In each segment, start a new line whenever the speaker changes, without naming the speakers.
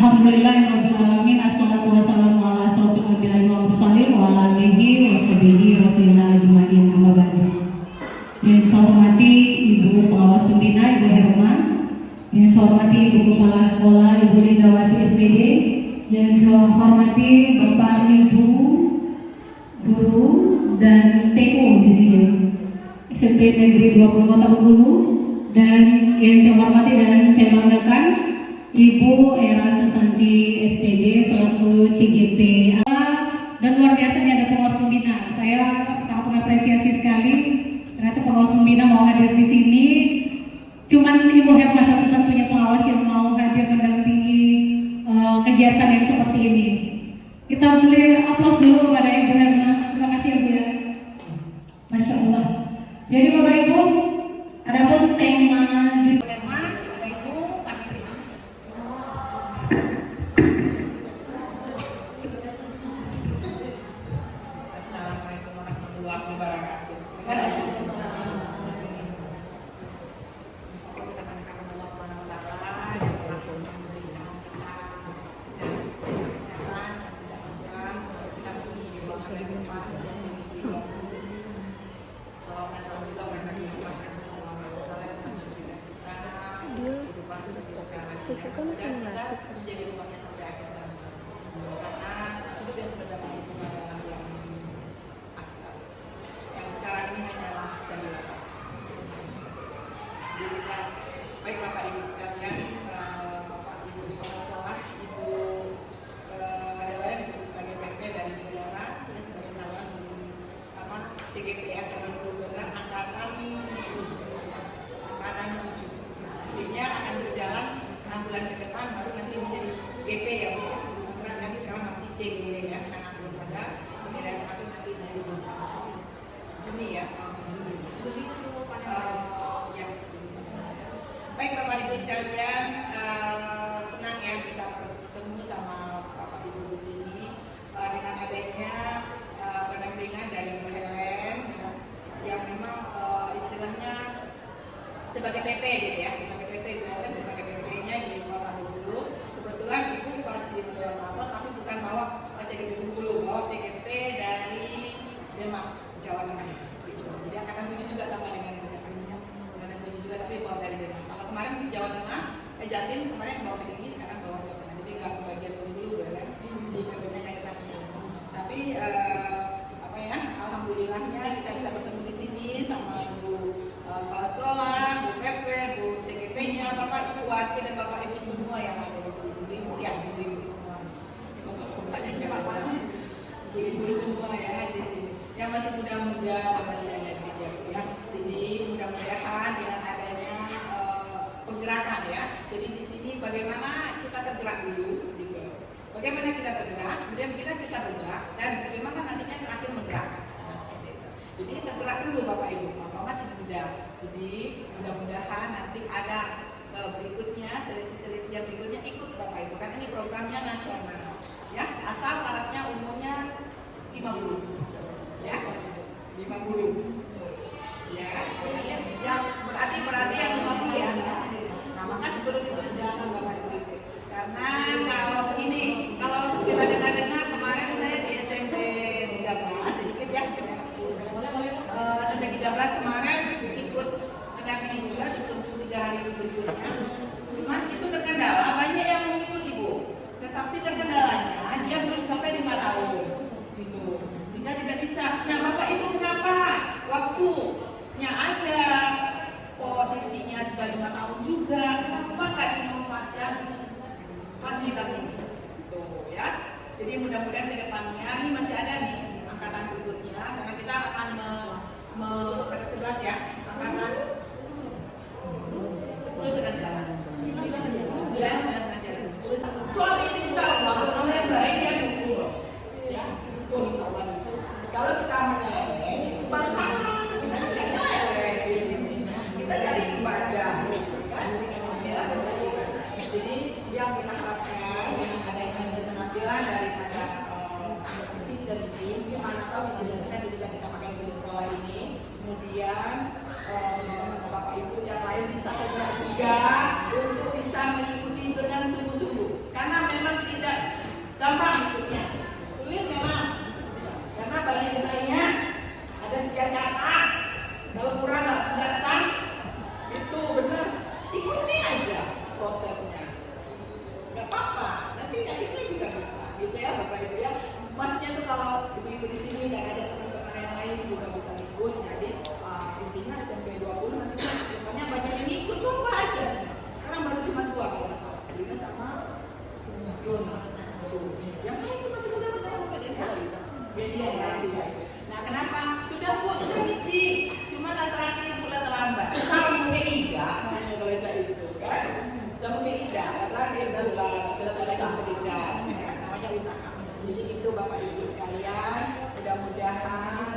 Alhamdulillahirabbil alamin, assalatu wassalamu ala asrofil anbiya'i wal mursalin wa ala alihi wa sahbihi rasulillah ajmain, amma ba'du. Yang saya hormati Ibu Pengawas Pembina, Ibu Herman. Yang saya hormati Ibu Kepala Sekolah, Ibu Lindawati SPD. Yang saya hormati Bapak Ibu guru dan TU di sini, SMP Negeri 20 Kota Bengkulu. Dan yang saya hormati dan saya banggakan Ibu Era Susanti SPD selaku CGP. Dan luar biasanya ada pengawas pembina. Saya sangat mengapresiasi sekali. Ternyata pengawas pembina mau hadir di sini. Cuman Ibu Herma satu-satunya pengawas yang mau hadir mendampingi kegiatan yang seperti ini. Kita boleh aplaus dulu kepada Ibu Herma. Terima kasih Ibu ya. Masya Allah. Jadi Bapak Ibu, adapun tema di
baik Bapak Ibu sekalian, Bapak Ibu Kepala Sekolah, Ibu Helen sebagai PP dari Gelora, kita sebagai saluran TGP calon guru angkatan 7. Artinya akan berjalan 6 bulan ke depan baru nanti menjadi GP ya Bu. Kemudian nanti sekarang masih CGP ya, karena belum ada penilaian satu nanti dari Juni ya. Baik Bapak Ibu sekalian, senang ya bisa bertemu sama Bapak Ibu di sini dengan adanya pendampingan dari Bu Helen yang memang istilahnya sebagai PP gitu ya, sebagai PP Bu Helen sebagai PP-nya di Kota Bengkulu. Kebetulan Ibu fasilitator tapi bukan bawa CGP Bengkulu, bawa CGP dari Demak, Jawa Tengah. Jadi angkatan 7 juga sama dengan angkatan 7 juga tapi bawa dari Demak. Kemarin di Jawa Tengah, Jatim kemarin bawa tinggi, sekarang bawa Jawa Tengah. Jadi nggak bagian dulu ya, di kebenarannya kita. Tapi alhamdulillahnya kita bisa bertemu di sini sama Ibu Kepala Sekolah, Bu PP, Bu CGP-nya, Bapak Ibu Wakil dan Bapak Ibu semua yang ada di sini. Ibu ya, Ibu semua. Ibu semua ya di sini. Yang masih muda-muda dan masih ada juga ya. Jadi mudah-mudahan dengan adanya pergerakan ya. Jadi di sini bagaimana kita tergerak dulu, gitu. Bagaimana kita tergerak, kemudian kita bergerak, dan bagaimana nantinya terakhir menggerakkan. Nah, seperti itu. Jadi tergerak dulu Bapak Ibu, Bapak masih muda. Jadi mudah-mudahan nanti ada berikutnya seleksi-seleksi yang berikutnya ikut Bapak Ibu. Karena ini programnya nasional, ya. Asal syaratnya umurnya 50, ya, 50. Ya, yang berarti yang 50 ya. Nah, maka sebelum itu silakan Bapak Ibu. Karena kalau ini, kalau kita dengar kemarin saya di SMP 13 sedikit ya, SMP 13 kemarin ikut mendampingi juga sebelum 3 hari berikutnya. Cuman itu terkendala, banyak yang mengikuti Bu. Tetapi terkendalanya dia belum sampai 5 tahun, gitu. Sehingga tidak bisa. Nah, Bapak Ibu kenapa waktunya ada, posisinya sudah 5 tahun juga, kenapa nggak dimanfaatkan fasilitas ini? Tuh ya. Jadi mudah-mudahan ke depannya ini masih ada nih angkatan berikutnya, karena kita akan angkatan 11 ya, angkatan 10 sudah jalan, 11 sudah jalan, 10. Suami itu insya Allah kalau yang baik ya dukung, ya dukung insya Allah. Kalau kita menyeleweng itu baru sama. Kita cari ibadah, kan? Jadi yang kita harapkan dengan adanya penampilan daripada visi dan misi, gimana tahu visi dan misi nanti bisa kita pakai di sekolah ini. Kemudian Bapak Ibu yang lain bisa bergerak juga untuk bisa mengikuti dengan sungguh-sungguh. Karena gampang ikutnya. Sulit memang, karena bahasa Indonesia ada sekian kata. Kalau kurang nggak sah, itu benar. Ikuti aja prosesnya. Nggak apa-apa, nanti akhirnya juga bisa, gitu ya Bapak Ibu ya. Maksudnya tuh kalau ibu-ibu di sini dan ada teman-teman yang lain juga bisa ikut. Jadi intinya SMP 20 nanti depannya banyak yang ikut, coba aja sih. Sekarang baru cuma 2 kalau nggak salah, Lina sama Yona. Yang lain itu masih muda-muda bukan yang kali. Jadi yang lain juga ikut. Nah kenapa? Sudah Bu, sudah misi. Cuma terakhir pula terlambat. Kalau mungkin IGA, namanya kalau cak itu kan. Kalau mungkin IGA, karena dia udah selesai sampai IGA, namanya usaha. Jadi itu Bapak Ibu sekalian, mudah-mudahan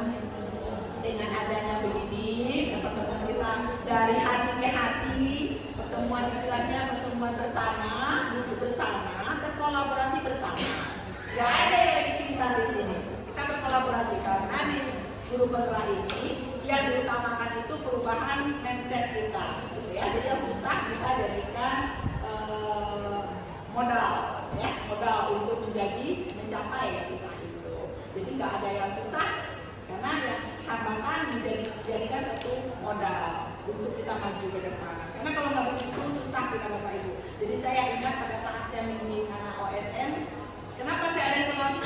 dengan adanya begini, pertemuan kita dari hati ke hati, pertemuan istilahnya pertemuan bersama, duduk bersama, berkolaborasi bersama. Gak ada yang lebih pintar di sini. Kita berkolaborasi karena di guru bergerak ini yang diutamakan itu perubahan mindset kita, gitu ya. Jadi yang susah bisa jadikan modal, ya, modal untuk mencapai yang susah itu. Jadi nggak ada yang susah karena yang hambatan dijadikan satu modal untuk kita maju ke depan. Karena kalau nggak begitu susah kita Bapak Ibu. Jadi saya ingat pada saat saya membimbing anak OSN, kenapa saya ada terlalu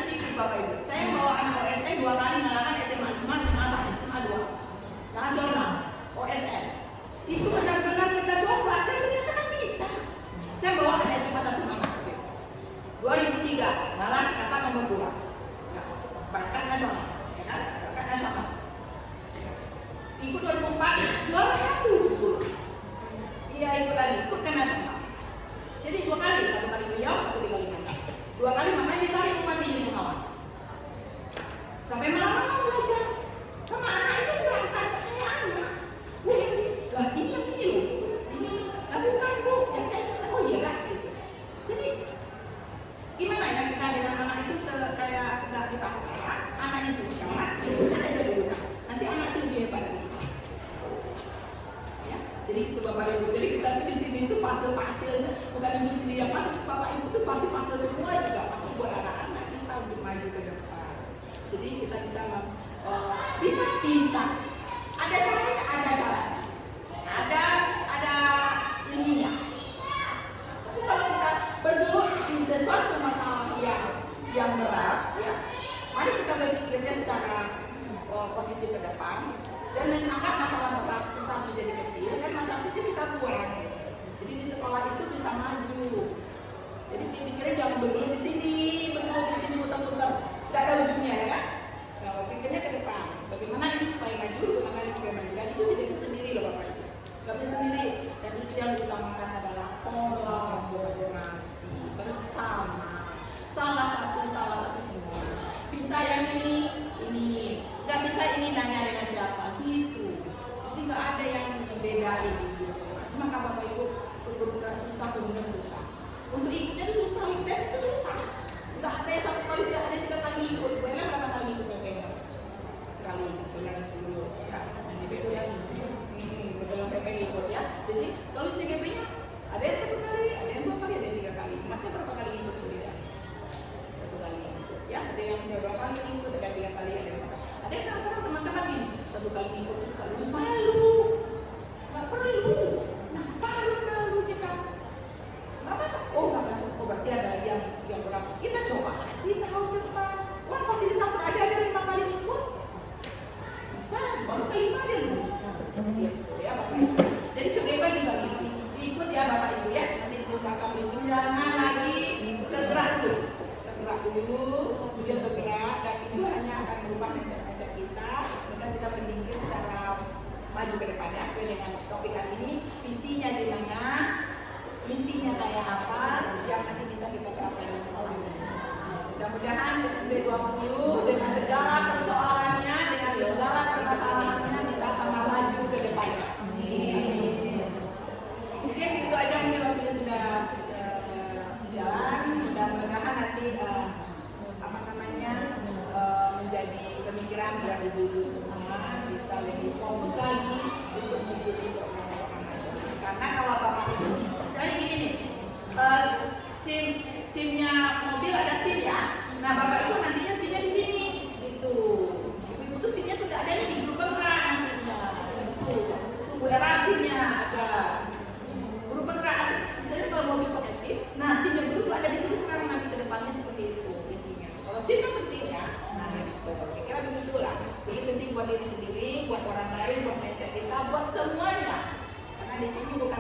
sedikit Bapak Ibu? Saya bawa anak OSN 2 kali mengalahkan SMA 5, SMA 2, nasional OSN. Itu benar-benar kita coba dan ternyata kan bisa. Saya bawa ke SMA 1 anak 2003 malah dapat nomor 2, nah, berangkat nasional, ya kan? Berangkat nasional. Ikut 2004 juara 1. Iya ikut lagi, ikut ke nasional. Jadi 2 kali, 1 kali beliau, 1 kali Kalimantan. 2 kali makanya ditarik rumah jadi pengawas. Sampai malam-malam belajar. Sama anak itu berangkat kayak anak. Bu lah ini yang ini loh. Ini, lah bukan Bu, yang saya oh iya lah. Jadi gimana ya kita dengan anak itu kayak nggak di pasar, anaknya suka, ada jadi buka. Nanti anak itu lebih hebat lagi. Ya, jadi itu Bapak Ibu. Jadi kita tuh di sini itu fase-fasenya, bukan ibu sendiri yang masuk Bapak Ibu itu fase-fase semua juga fase buat anak-anak kita untuk maju ke depan. Jadi kita bisa. Ada caranya, ada ilmunya. Tapi kalau kita bergelut di sesuatu masalah yang berat, ya, mari kita berpikirnya secara positif ke depan dan menganggap masalah berat besar menjadi kecil dan masalah kecil kita buang. Jadi di sekolah itu bisa maju. Jadi pikirnya jangan bergelut di sini, muter-muter, nggak ada ujungnya ya kan? Nah, pikirnya ke depan. Bagaimana ini supaya maju, bagaimana ini supaya maju. Dan itu tidak sendiri loh Bapak Ibu. Nggak bisa sendiri. Dan itu yang diutamakan adalah kolaborasi bersama. Salah satu semua. Bisa yang ini. Nggak bisa ini nanya dengan siapa gitu. Jadi nggak ada yang bedain gitu. Maka Bapak Ibu keguguran susah. Untuk ikutnya itu susah, tes itu susah. Nggak ada yang 1 kali, nggak ada 3 kali ikut. Bu Ella berapa kali ikut PPN? Sekali, bulan lulus ya. Nanti PPN yang betul PPN ikut ya. Jadi kalau CGP-nya ada yang 1 kali, ada yang 2 kali, ada yang 3 kali. Masnya berapa kali ikut Bu Ella? 1 kali ikut ya. Ada yang 2 kali ikut, ada yang 3 kali, ada yang 4 kali. Ada yang kadang-kadang teman-teman gini, 1 kali ikut terus tak lulus, malu. Nggak perlu. Kenapa harus malu kita? Nggak apa-apa. Oh berarti ada lagi yang berat. Kita coba lagi tahun depan. Wah fasilitator aja ada 5 kali ikut. Bisa, baru ke-5 dia lulus. Gitu ya Bapak Ibu. Jadi coba juga gitu. Ikut ya Bapak Ibu ya. Nanti itu kakak ibu jangan lagi bergerak dulu. Kemudian bergerak dan itu hanya akan merubah mindset kita. Maka kita berpikir secara maju ke depannya sesuai dengan topik hari ini. Visinya di mana? Misinya kayak apa yang nanti bisa kita terapkan di sekolah ini. Mudah-mudahan SMP 20 dengan segala persoalannya, dengan segala permasalahannya bisa tambah maju ke depannya. Mungkin itu aja, mungkin waktunya sudah jalan. Mudah-mudahan nanti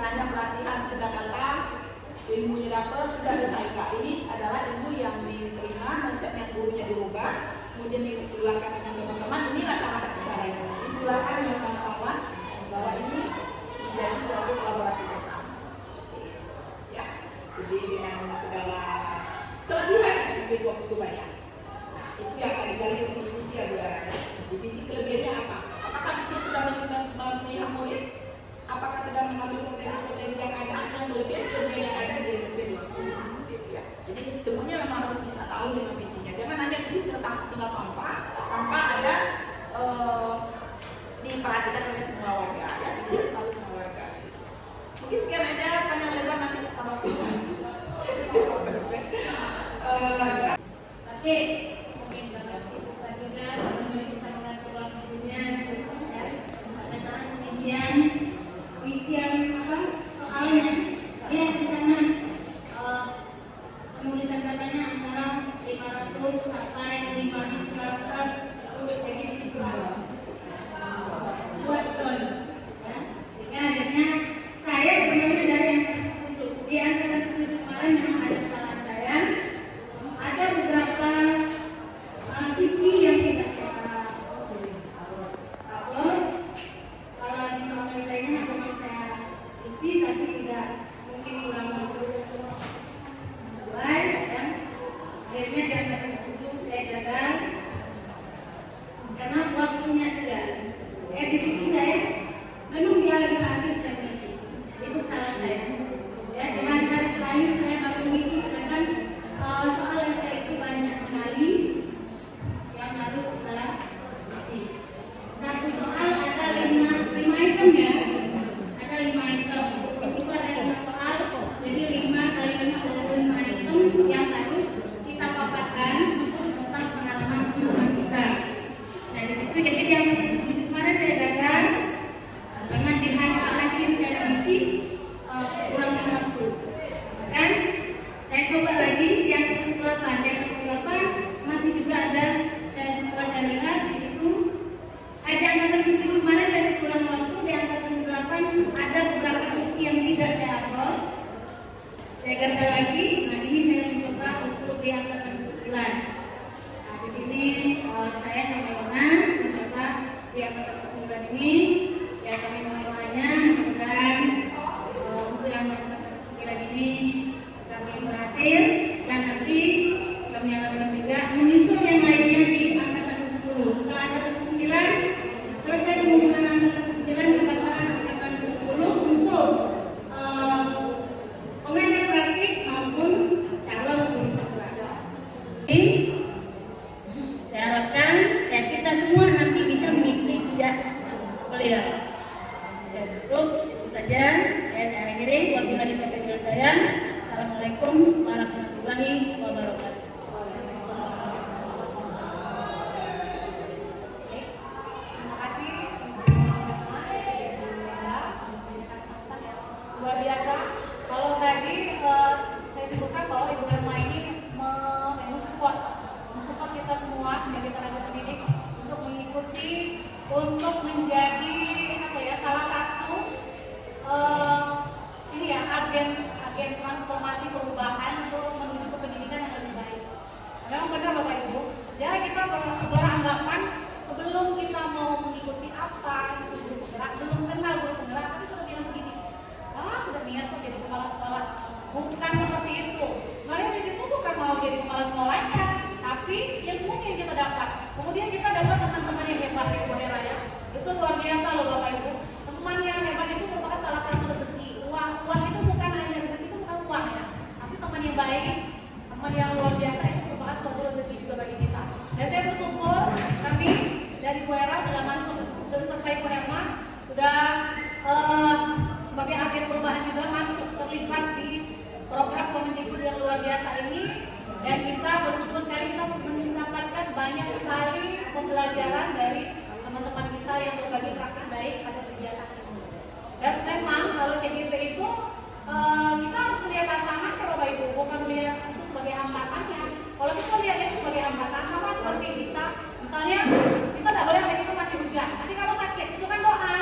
hanya pelatihan sekedar datang, ilmunya dapat, sudah selesai. Kak. Ini adalah ilmu yang diterima, mindsetnya gurunya dirubah, kemudian dilakukan dengan teman-teman. Inilah salah satu caranya. Dilakukan dengan kawan-kawan bahwa ini menjadi suatu kolaborasi bersama. Ya, jadi dengan segala kelebihan yang SMP 20 banyak. Nah, itu yang akan digali di divisi ya Bu Ara. Divisi kelebihannya apa? Apakah divisi sudah melihat murid? Apakah sudah mengambil potensi-potensi yang ada, yang kelebihan yang ada di SMP 20 gitu ya. Jadi semuanya memang harus bisa tahu dengan visinya. Jangan hanya visi tinggal tanpa ada diperhatikan oleh semua warga. Ya, visi harus tahu semua warga. Mungkin sekian aja, panjang lebar nanti tambah bisa.
Oke, mungkin Bapak sibuk lagi kan, belum bisa mengatur waktunya, ya. Pada saat pengisian apa soalnya, ya di sana penulisan katanya antara 500 sampai 5.000 karakter untuk jadi di situ buat ton, ya. Sehingga akhirnya saya sebenarnya dari yang di angkatan 10 kemarin memang ada kesalahan saya. Ada beberapa CV yang tidak saya upload. Kalau misalnya saya memang saya isi tapi tidak mungkin kurang sesuai, dan akhirnya di antara itu saya gagal karena waktunya tidak. Di situ saya memang dia lagi habis saya misi. Itu salah saya. Ya, dengan saya terakhir saya baru misi, sedangkan soal saya itu banyak sekali yang harus saya isi. Satu soal ada 5 item ya, ada 5 item. Di situ ada 5 soal, jadi 5 kali 5 25 item yang harus kita paparkan tentang pengalaman kehidupan kita. Nah di situ jadi di angkatan 7 kemarin saya gagal karena di hari terakhir saya isi kekurangan waktu. Dan saya coba lagi di angkatan 8, di angkatan 8 masih juga ada. Setelah saya lihat di situ ada angkatan 7 kemarin saya kurang waktu, di angkatan 8 ada beberapa sesi yang tidak saya upload. Saya gagal lagi. Nah ini saya mencoba untuk di angkatan 9. Nah di sini saya sama Yona mencoba di angkatan 9 ini. Ya kami mendoanya mudah-mudahan untuk yang angkatan 9 ini kami berhasil, dan nanti kami akan juga menyusul yang lainnya di angkatan 10. Setelah angkatan 9 selesai pengumuman angkatan 9, pendaftaran angkatan 10 untuk pengajar praktik maupun calon guru tua. Jadi saya harapkan ya kita semua nanti bisa mengikuti jejak beliau. Saya tutup itu saja. Ya saya akhiri. Wabillahi taufiq wal hidayah. Assalamualaikum warahmatullahi wabarakatuh.
Terima kasih luar biasa. Kalau tadi saya sebutkan bahwa Ibu Herma ini mensupport kita semua sebagai tenaga pendidik untuk mengikuti, untuk menjadi salah satu ini ya agen transformasi perubahan untuk menuju ke pendidikan yang lebih baik. Memang benar Bapak Ibu. Ya kita beranggapan sebelum kita mau mengikuti apa itu guru penggerak, belum kenal guru penggerak, tapi sudah bilang begini, sudah niat kok jadi kepala sekolah. Bukan seperti itu. Sebenarnya di situ bukan mau jadi kepala sekolahnya, tapi ilmu yang kita dapat. Kemudian kita dapat teman-teman yang hebat di Bodera ya. Itu luar biasa loh Bapak Ibu. Teman yang hebat itu merupakan salah satu rezeki. Uang itu bukan hanya rezeki, itu bukan uang ya. Tapi teman yang baik, teman yang luar biasa itu merupakan suatu rezeki juga bagi kita. Dan saya bersyukur kami dari Bu Era sudah masuk, selesai Bu Herma sudah sebagai agen perubahan juga masuk terlibat di program Kemendikbud yang luar biasa ini, dan kita bersyukur sekali kita mendapatkan banyak sekali pembelajaran dari teman-teman kita yang berbagi praktik baik pada kegiatan ini. Dan memang kalau CDP itu kita harus melihat tantangan kalau Bapak Ibu, bukan melihat itu sebagai hambatannya. Kalau kita lihat itu sebagai hambatan, sama seperti kita, misalnya kita tidak boleh pakai itu mati hujan. Nanti kalau sakit itu kan doa,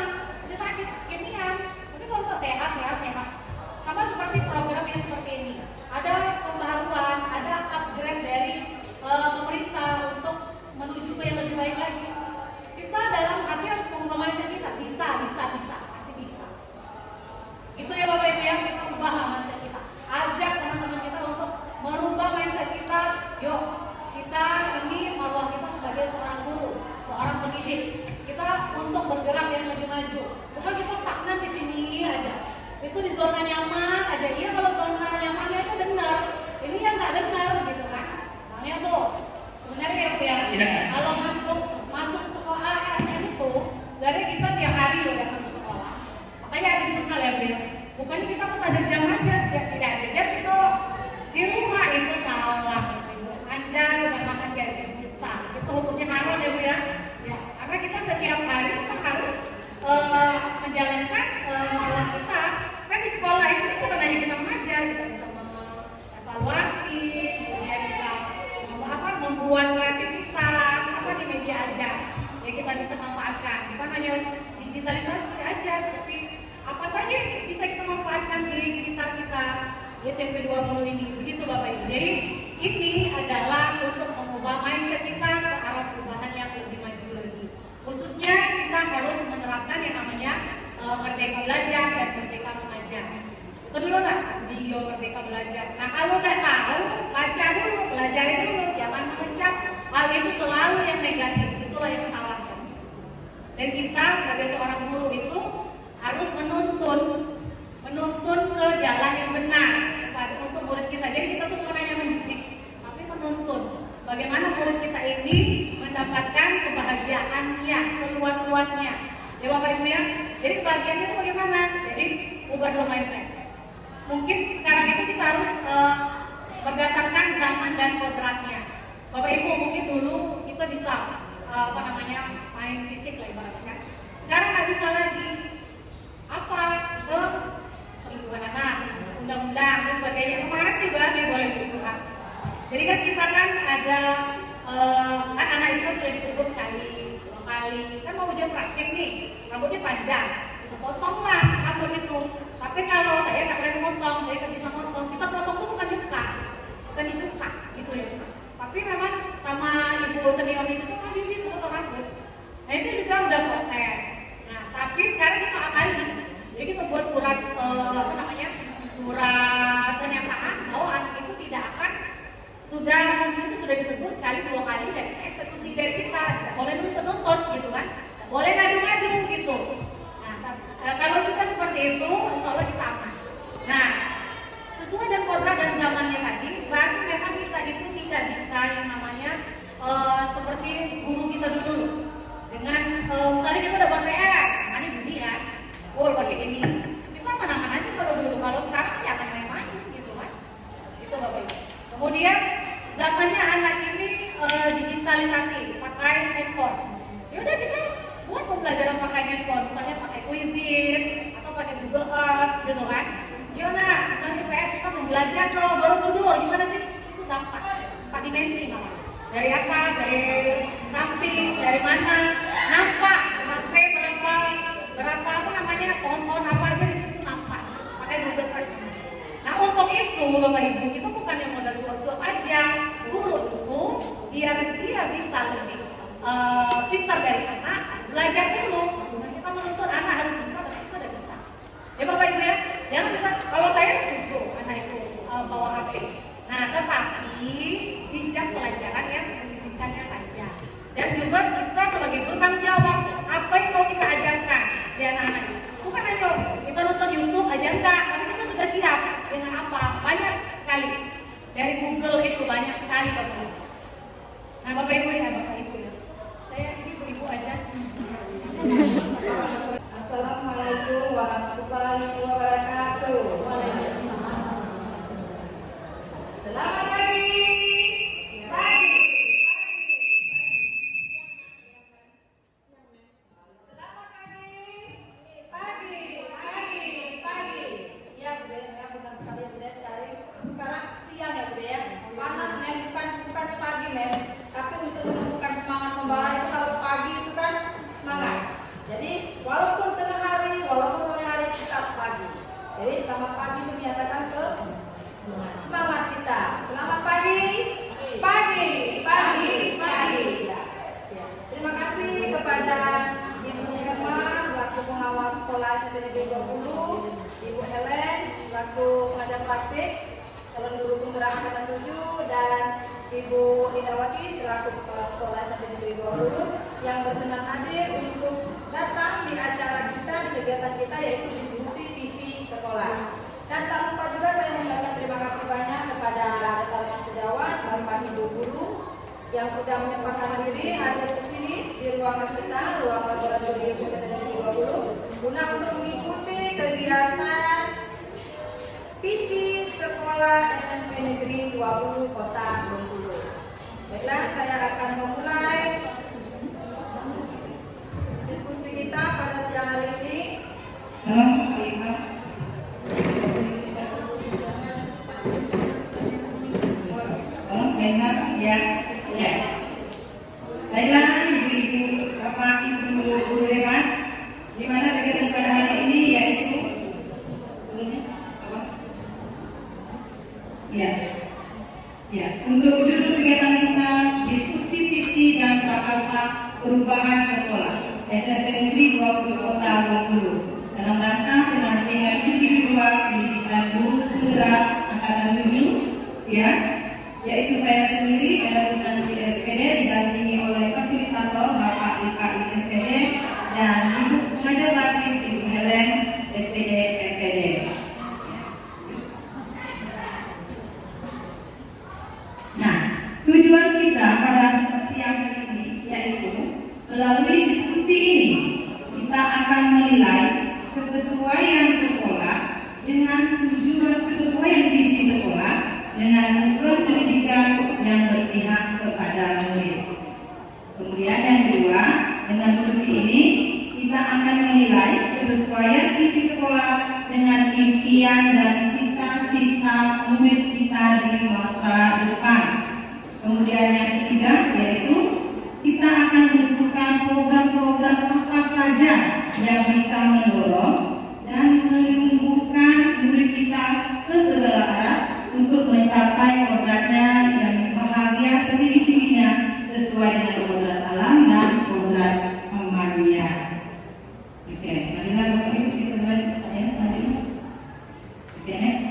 itu sakit sakitnya. Tapi kalau sehat maju. Bukan kita stagnan di sini aja. Itu di zona nyaman aja. Iya, kalau zona nyamannya itu benar. Ini yang nggak benar gitu kan. Soalnya tuh sebenarnya ya, kalau masuk sekolah ASN itu dari kita tiap hari loh datang ke sekolah. Makanya ada jurnal ya, Bu. Bukan kita pas ada jam aja, tidak ada jam itu di rumah itu salah. Anda sudah makan gaji kita. Itu hukumnya haram ya, Bu ya. Ya, karena kita setiap hari kita harus menjalankan moral kita. Kan di sekolah itu bukan hanya kita mengajar, kita bisa mengevaluasi, kemudian kita membuat kreativitas di media aja ya, kita bisa manfaatkan. Bukan hanya digitalisasi aja, tapi apa saja yang bisa kita manfaatkan di sekitar kita di SMP 20 ini. Begitu Bapak Ibu. Jadi ini adalah untuk mengubah mindset kita ke arah perubahan yang lebih maju lagi. Khususnya kita harus menerapkan yang namanya merdeka belajar dan merdeka mengajar. Itu dulu kan video merdeka belajar. Nah, kalau nggak tahu, baca dulu, pelajari dulu, jangan mencap hal itu selalu yang negatif. Itulah yang salah. Dan kita sebagai seorang guru itu harus menuntun ke jalan yang benar untuk murid kita. Jadi kita tuh bukan hanya mendidik, tapi menuntun bagaimana murid kita ini mendapatkan kebahagiaannya seluas-luasnya. Ya Bapak Ibu ya. Jadi bagiannya itu bagaimana? Jadi ubah dulu mindset. Mungkin sekarang itu kita harus berdasarkan zaman dan kodratnya. Bapak Ibu mungkin dulu kita bisa main fisik lah ibaratnya. Sekarang nggak bisa lagi ke perlindungan anak, undang-undang dan sebagainya. Kemarin juga boleh dibuka. Jadi kan kita kan ada kan anak itu kan sudah ditegur sekali, 2 kali. Kan mau ujian praktik nih, rambutnya panjang, potonglah rambut itu. Tapi kalau saya nggak boleh memotong, saya nggak bisa motong. Kita potong itu bukan dicuka, gitu ya. Tapi memang sama ibu senior di situ kan dia suka potong rambut. Nah itu juga udah protes. Nah tapi sekarang kita akali. Jadi kita buat surat surat pernyataan bahwa anak itu tidak akan sudah ditegur sekali 2 kali dan eksekusi dari kita. Tidak boleh nuntut gitu kan, tidak boleh ngadu-ngadu gitu. Nah kalau sudah seperti itu, insya Allah kita aman. Nah sesuai dengan kodrat dan zamannya tadi, berarti memang kita itu tidak bisa yang namanya seperti guru kita dulu. Dengan misalnya kita udah buat PR, ini dunia, pakai ini. Kita aman-aman aja kalau sekarang ya akan main-main gitu kan. Itu Bapak Ibu. Kemudian zamannya anak ini digitalisasi, pakai handphone. Ya udah kita buat pembelajaran pakai handphone, misalnya pakai Quizzes atau pakai Google Earth gitu kan. Yona, misalnya PS kita belajar loh, baru tidur, gimana sih? Itu gampang, 4 dimensi malah. Dari atas, dari samping, dari mana, nampak sampai berapa pohon-pohon apa aja di situ nampak. Pakai Google Earth. Nah untuk itu Bapak Ibu, itu bukan yang modal cuap-cuap aja. Guru itu biar dia bisa lebih pintar dari anak, belajar dulu. Kita menuntut anak harus bisa, tapi itu udah bisa. Ya Bapak Ibu ya, jangan bisa. Kalau saya setuju anak itu bawa HP. Nah tetapi bijak pelajaran yang mengizinkannya saja. Dan juga kita sebagai guru tanggung jawab apa yang mau kita ajarkan di anak-anak itu. Bukan hanya kita nonton YouTube aja enggak, tapi kita sudah siap dengan apa? Banyak sekali dari Google itu banyak sekali Bapak Ibu. Nah Bapak Ibu ya, saya ini ibu aja.
Assalamualaikum warahmatullahi wabarakatuh. Selamat pagi. Ya benar sekali ya sekali. Sekarang siang ya Bude ya. Panas men, bukan pagi men. Tapi untuk menumbuhkan semangat membara itu kalau pagi itu kan semangat. Jadi walaupun tengah hari, walaupun sore hari tetap pagi. Jadi selamat pagi itu menyatakan ke semangat kita. Selamat pagi. Ya. Terima kasih kepada Ibu Herma selaku pengawas sekolah SMP Negeri 20, Ibu Helen selaku pengajar praktik, calon guru penggerak angkatan 7, dan Ibu Indawati selaku kepala sekolah SMP Negeri 20 yang berkenan hadir untuk datang di acara kita kegiatan kita yaitu diskusi visi sekolah. Dan tak lupa juga saya mengucapkan terima kasih banyak kepada rekan-rekan sejawat, Bapak Ibu guru yang sudah menyempatkan diri hadir ke sini di ruangan kita, ruang laboratorium SMPN 20 guna untuk mengikuti kegiatan visi sekolah SMP Negeri 20 Kota Bengkulu. Baiklah, saya akan memulai diskusi kita pada siang hari ini.
Baiklah ibu-ibu, bapak ibu guru hebat, di mana kegiatan pada hari ini yaitu untuk judul kegiatan kita diskusi visi dan prakarsa perubahan sekolah SMP Negeri 20 Kota Bengkulu dalam rangka pendampingan individual pendidikan guru penggerak angkatan 7 yaitu saya sendiri Susanti SPD didampingi oleh fasilitator Bapak IPA MPD dan Ibu pengajar latih Ibu Helen SPD MPD. Nah, tujuan kita pada siang hari ini yaitu melalui diskusi ini kita akan menilai kesesuaian sekolah dengan tujuan kesesuaian visi sekolah dengan tujuan pendidikan yang berpihak kepada murid. Kemudian yang kedua, dengan diskusi ini kita akan menilai kesesuaian visi sekolah dengan impian dan cita-cita murid kita di masa depan. Kemudian yang ketiga yaitu kita akan menentukan program-program apa saja yang bisa mendorong dan menumbuhkan murid kita ke segala arah untuk mencapai kodratnya yang bahagia setinggi-tingginya sesuai dengan kodrat alam dan kodrat manusia. Oke, marilah Bapak Ibu kita mulai pertanyaan tadi. Oke, next.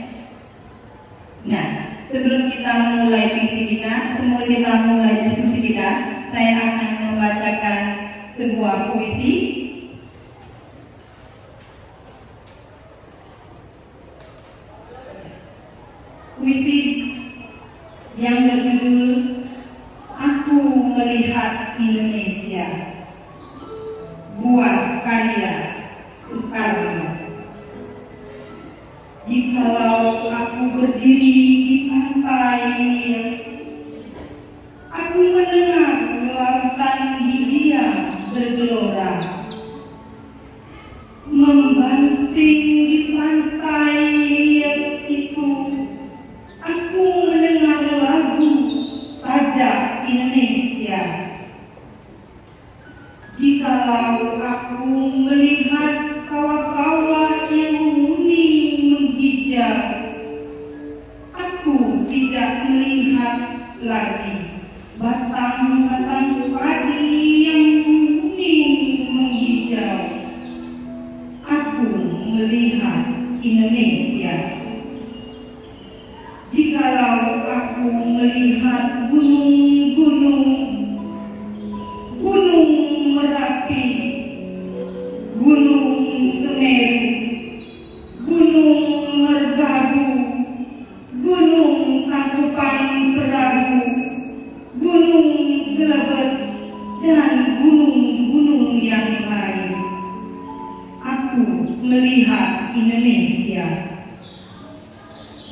Nah, sebelum kita mulai visi kita, sebelum kita mulai diskusi kita, saya akan membacakan sebuah puisi. Puisi yang berjudul Aku Melihat Indonesia, buah karya Soekarno. Jikalau aku berdiri di pantai Nil, aku mendengar lautan Hindia bergelora, membanting di pantai Nil itu. Aku mendengar lagu sajak Indonesia. Jikalau aku melihat sawah-sawah yang kuning menghijau, aku tidak melihat lagi batang-batang padi yang kuning menghijau. Aku melihat Indonesia. Jikalau aku melihat gunung-gunung, gunung Merapi, gunung Semeru, gunung Merbabu, gunung Tangkupan Perahu, gunung Gelebet, dan gunung-gunung yang lain, aku melihat Indonesia.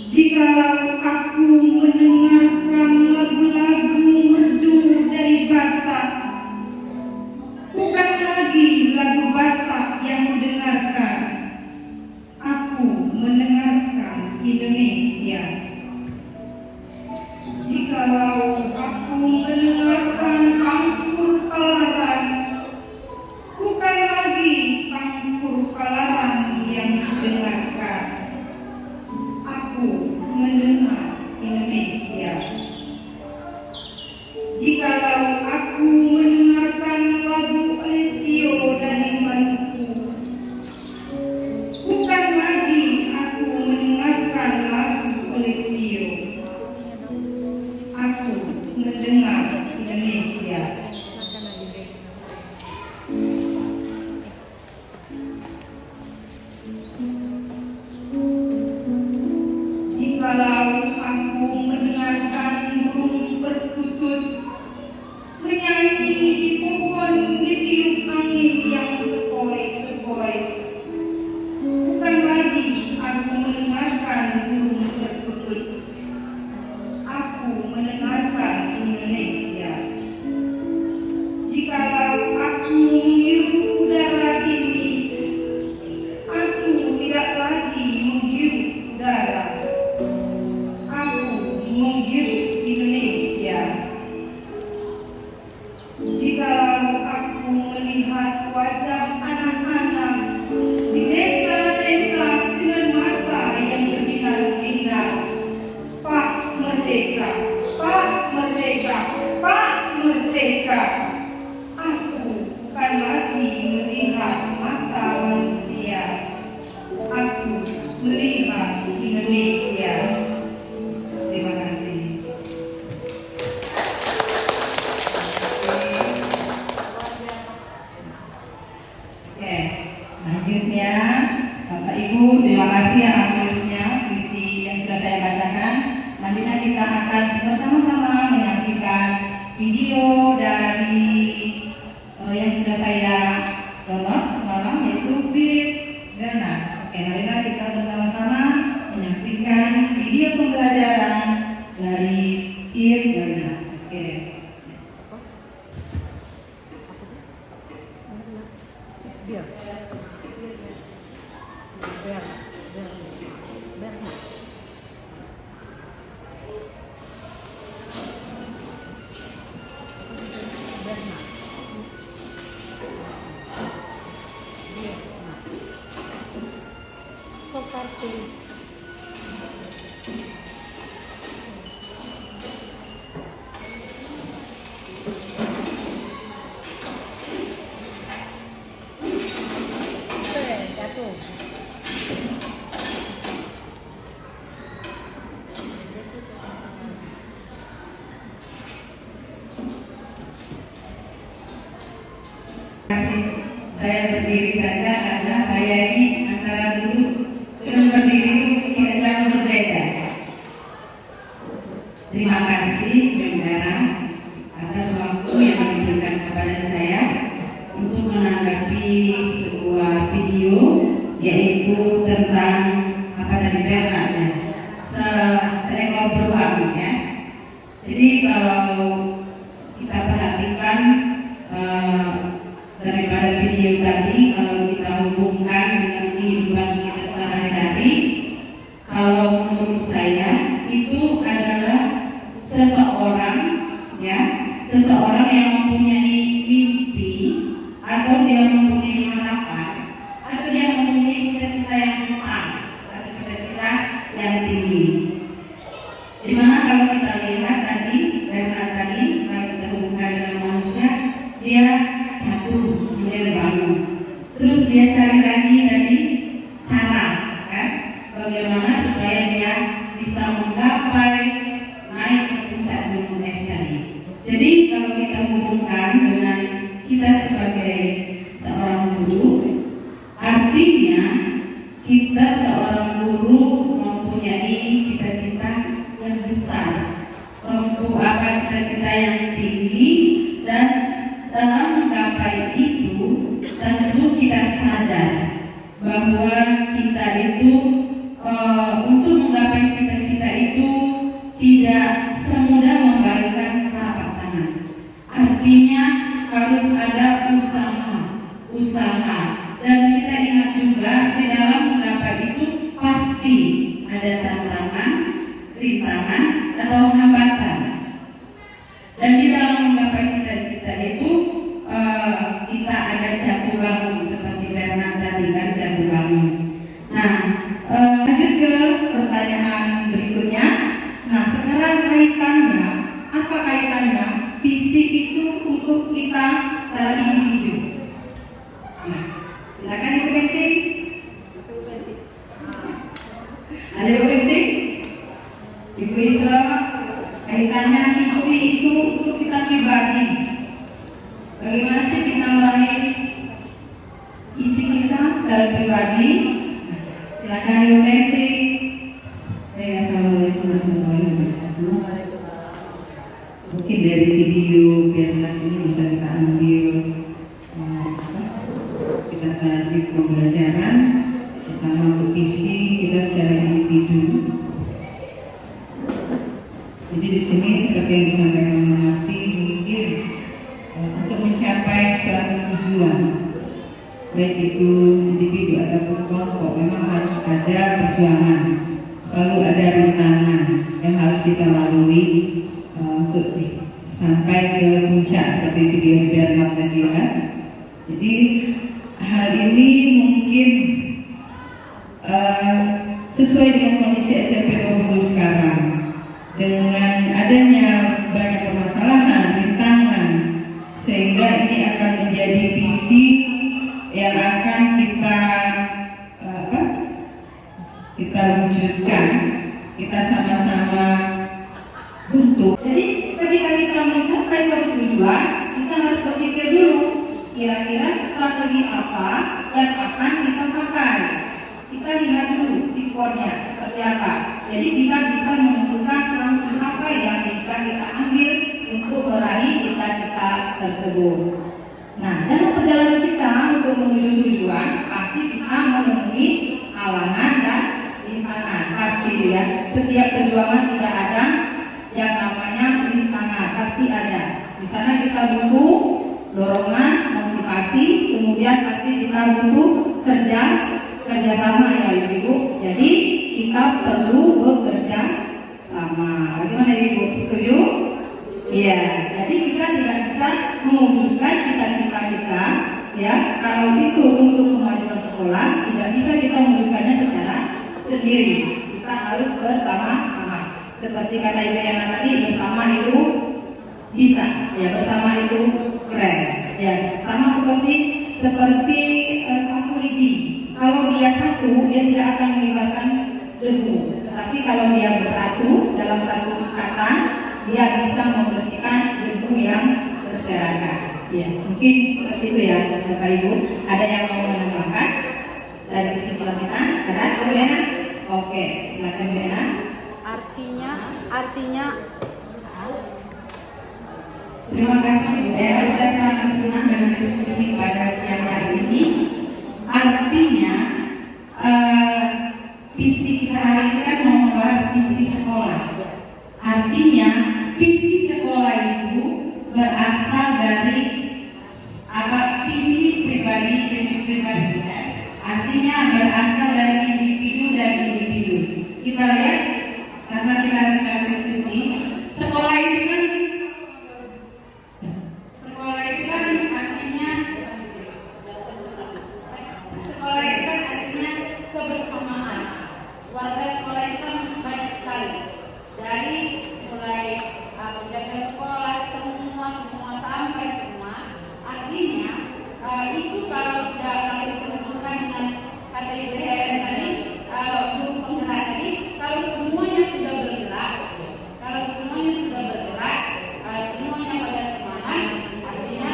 Jikalau aku mendengarkan lagu-lagu merdu dari Batak, bukan lagi lagu Batak yang kudengarkan, aku mendengarkan Indonesia. Jikalau aku mendengarkan Angkur Palaran, bukan lagi Angkur Palaran yang kudengarkan, aku mendengar Indonesia. Jikalau aku mendengarkan burung perkutut menyanyi di pohon ditiup angin yang sepoi-sepoi, bukan lagi aku mendengarkan burung perkutut, aku mendengarkan Indonesia. Jikalau aku menghirup udara ini, aku tidak lagi menghirup udara, aku menghirup Indonesia. Jikalau aku melihat wajah anak-anak di desa-desa dengan mata yang berbinar-binar, Pak Merdeka, Pak Merdeka, Pak Merdeka, aku bukan lagi melihat mata manusia, aku melihat Indonesia. Terima kasih. Oke, selanjutnya Bapak Ibu, terima kasih anak tulisnya, puisi yang sudah saya bacakan. Selanjutnya kita akan bersama-sama menyaksikan video dari yang sudah saya download semalam, yaitu Bib Bernard. Oke, marilah kita bersama-sama menyaksikan video pembelajaran dari Bib Bernard. Oke. Saya berdiri saja karena saya ini antara duduk dengan berdiri tidak jauh berbeda. Terima kasih Bendara atas waktu yang diberikan kepada saya untuk menanggapi sebuah video, yaitu tentang apa tadi Bernard ya, seekor beruang ya. Jadi kalau kita perhatikan daripada video tadi, kalau kita hubungkan dengan kehidupan kita sehari-hari, kalau menurut saya itu adalah seseorang yang mempunyai mimpi, atau dia mempunyai harapan, atau dia mempunyai cita-cita yang besar atau cita-cita yang tinggi. Dimana kalau kita lihat tadi Bernard tadi, kalau kita hubungkan dengan manusia, dia dia bangun, terus dia cari lagi tadi cara kan bagaimana supaya dia bisa menggapai naik ke puncak gunung es tadi. Jadi kalau kita hubungkan dengan kita sebagai seorang guru, artinya kita seorang guru mempunyai cita-cita yang besar, cita-cita yang tinggi, dan dalam menggapai itu tentu kita sadar bahwa kita itu untuk menggapai cita-cita itu tidak semudah membalikkan telapak tangan. Artinya harus ada usaha, dan kita ingat juga di dalam menggapai itu pasti ada tantangan, rintangan atau hambatan. Dan di dalam menggapai cita-cita itu kita ada jatuh bangun seperti Bernard tadi kan, jatuh bangun. Nah, lanjut ke pertanyaan berikutnya. Nah, sekarang kaitannya, apa kaitannya visi itu untuk kita secara individu? Nah, silakan Ibu Penting. Ada Ibu Penting? Ibu Isra, kaitannya visi itu untuk kita pribadi. Bagaimana sih kita meraih isi kita secara pribadi? Silakan Ibu Menti.
Assalamualaikum warahmatullahi wabarakatuh. Mungkin dari video biar ini bisa kita ambil kita tarik pembelajaran pertama untuk isi kita secara individu. Jadi di sini seperti yang disampaikan Mati mungkin untuk mencapai suatu tujuan baik itu individu ataupun kelompok memang harus ada perjuangan, selalu ada rintangan yang harus kita lalui untuk sampai ke puncak seperti video di Bernard tadi ya. Jadi hal ini mungkin sesuai dengan kondisi SMP 20 sekarang dengan adanya banyak permasalahan, rintangan, sehingga ini akan menjadi visi yang akan kita wujudkan, kita sama-sama untuk.
Jadi ketika kita mencapai suatu tujuan, kita harus berpikir dulu kira-kira strategi apa yang akan kita pakai. Kita lihat dulu sikonnya seperti apa. Jadi kita bisa menentukan langkah apa yang bisa kita ambil untuk meraih cita-cita tersebut. Nah, dalam perjalanan kita untuk menuju tujuan, pasti kita menemui halangan dan rintangan. Pasti ya, setiap perjuangan tidak ada yang namanya rintangan, pasti ada. Di sana kita butuh dorongan, motivasi, kemudian pasti kita butuh kerjasama ya Ibu. Jadi kita perlu bekerja sama. Bagaimana Ibu? Setuju? Iya. Jadi kita tidak bisa mewujudkan cita-cita kita ya kalau itu untuk kemajuan sekolah tidak bisa kita mewujudkannya secara sendiri. Kita harus bersama-sama. Seperti kata Ibu Yana tadi, bersama itu bisa, ya bersama itu keren. Ya sama seperti satu lidi. Kalau dia satu, dia tidak akan mengibarkan debu. Tetapi kalau dia bersatu dalam satu ikatan, dia bisa membersihkan debu yang berserakan. Ya mungkin seperti itu ya Bapak Ibu. Ada yang mau menambahkan dari kesimpulan kita? Ada Ibu Yana? Oke, silakan Ibu Yana.
Artinya
Terima kasih, saya sangat senang dengan diskusi pada siang hari ini. Artinya, visi kita hari ini kan mau membahas visi sekolah. Artinya, visi sekolah itu berasal dari visi pribadi. Artinya berasal dari individu dan individu. Kita lihat, karena kita sedang diskusi, sekolah itu kan artinya kebersamaan. Warga sekolah itu kan banyak sekali. Dari mulai penjaga sekolah semua sampai semua. Artinya itu kalau sudah dihubungkan dengan kata Ibu Helen tadi, belum penggerak tadi, kalau semuanya sudah bergerak, semuanya pada semangat, artinya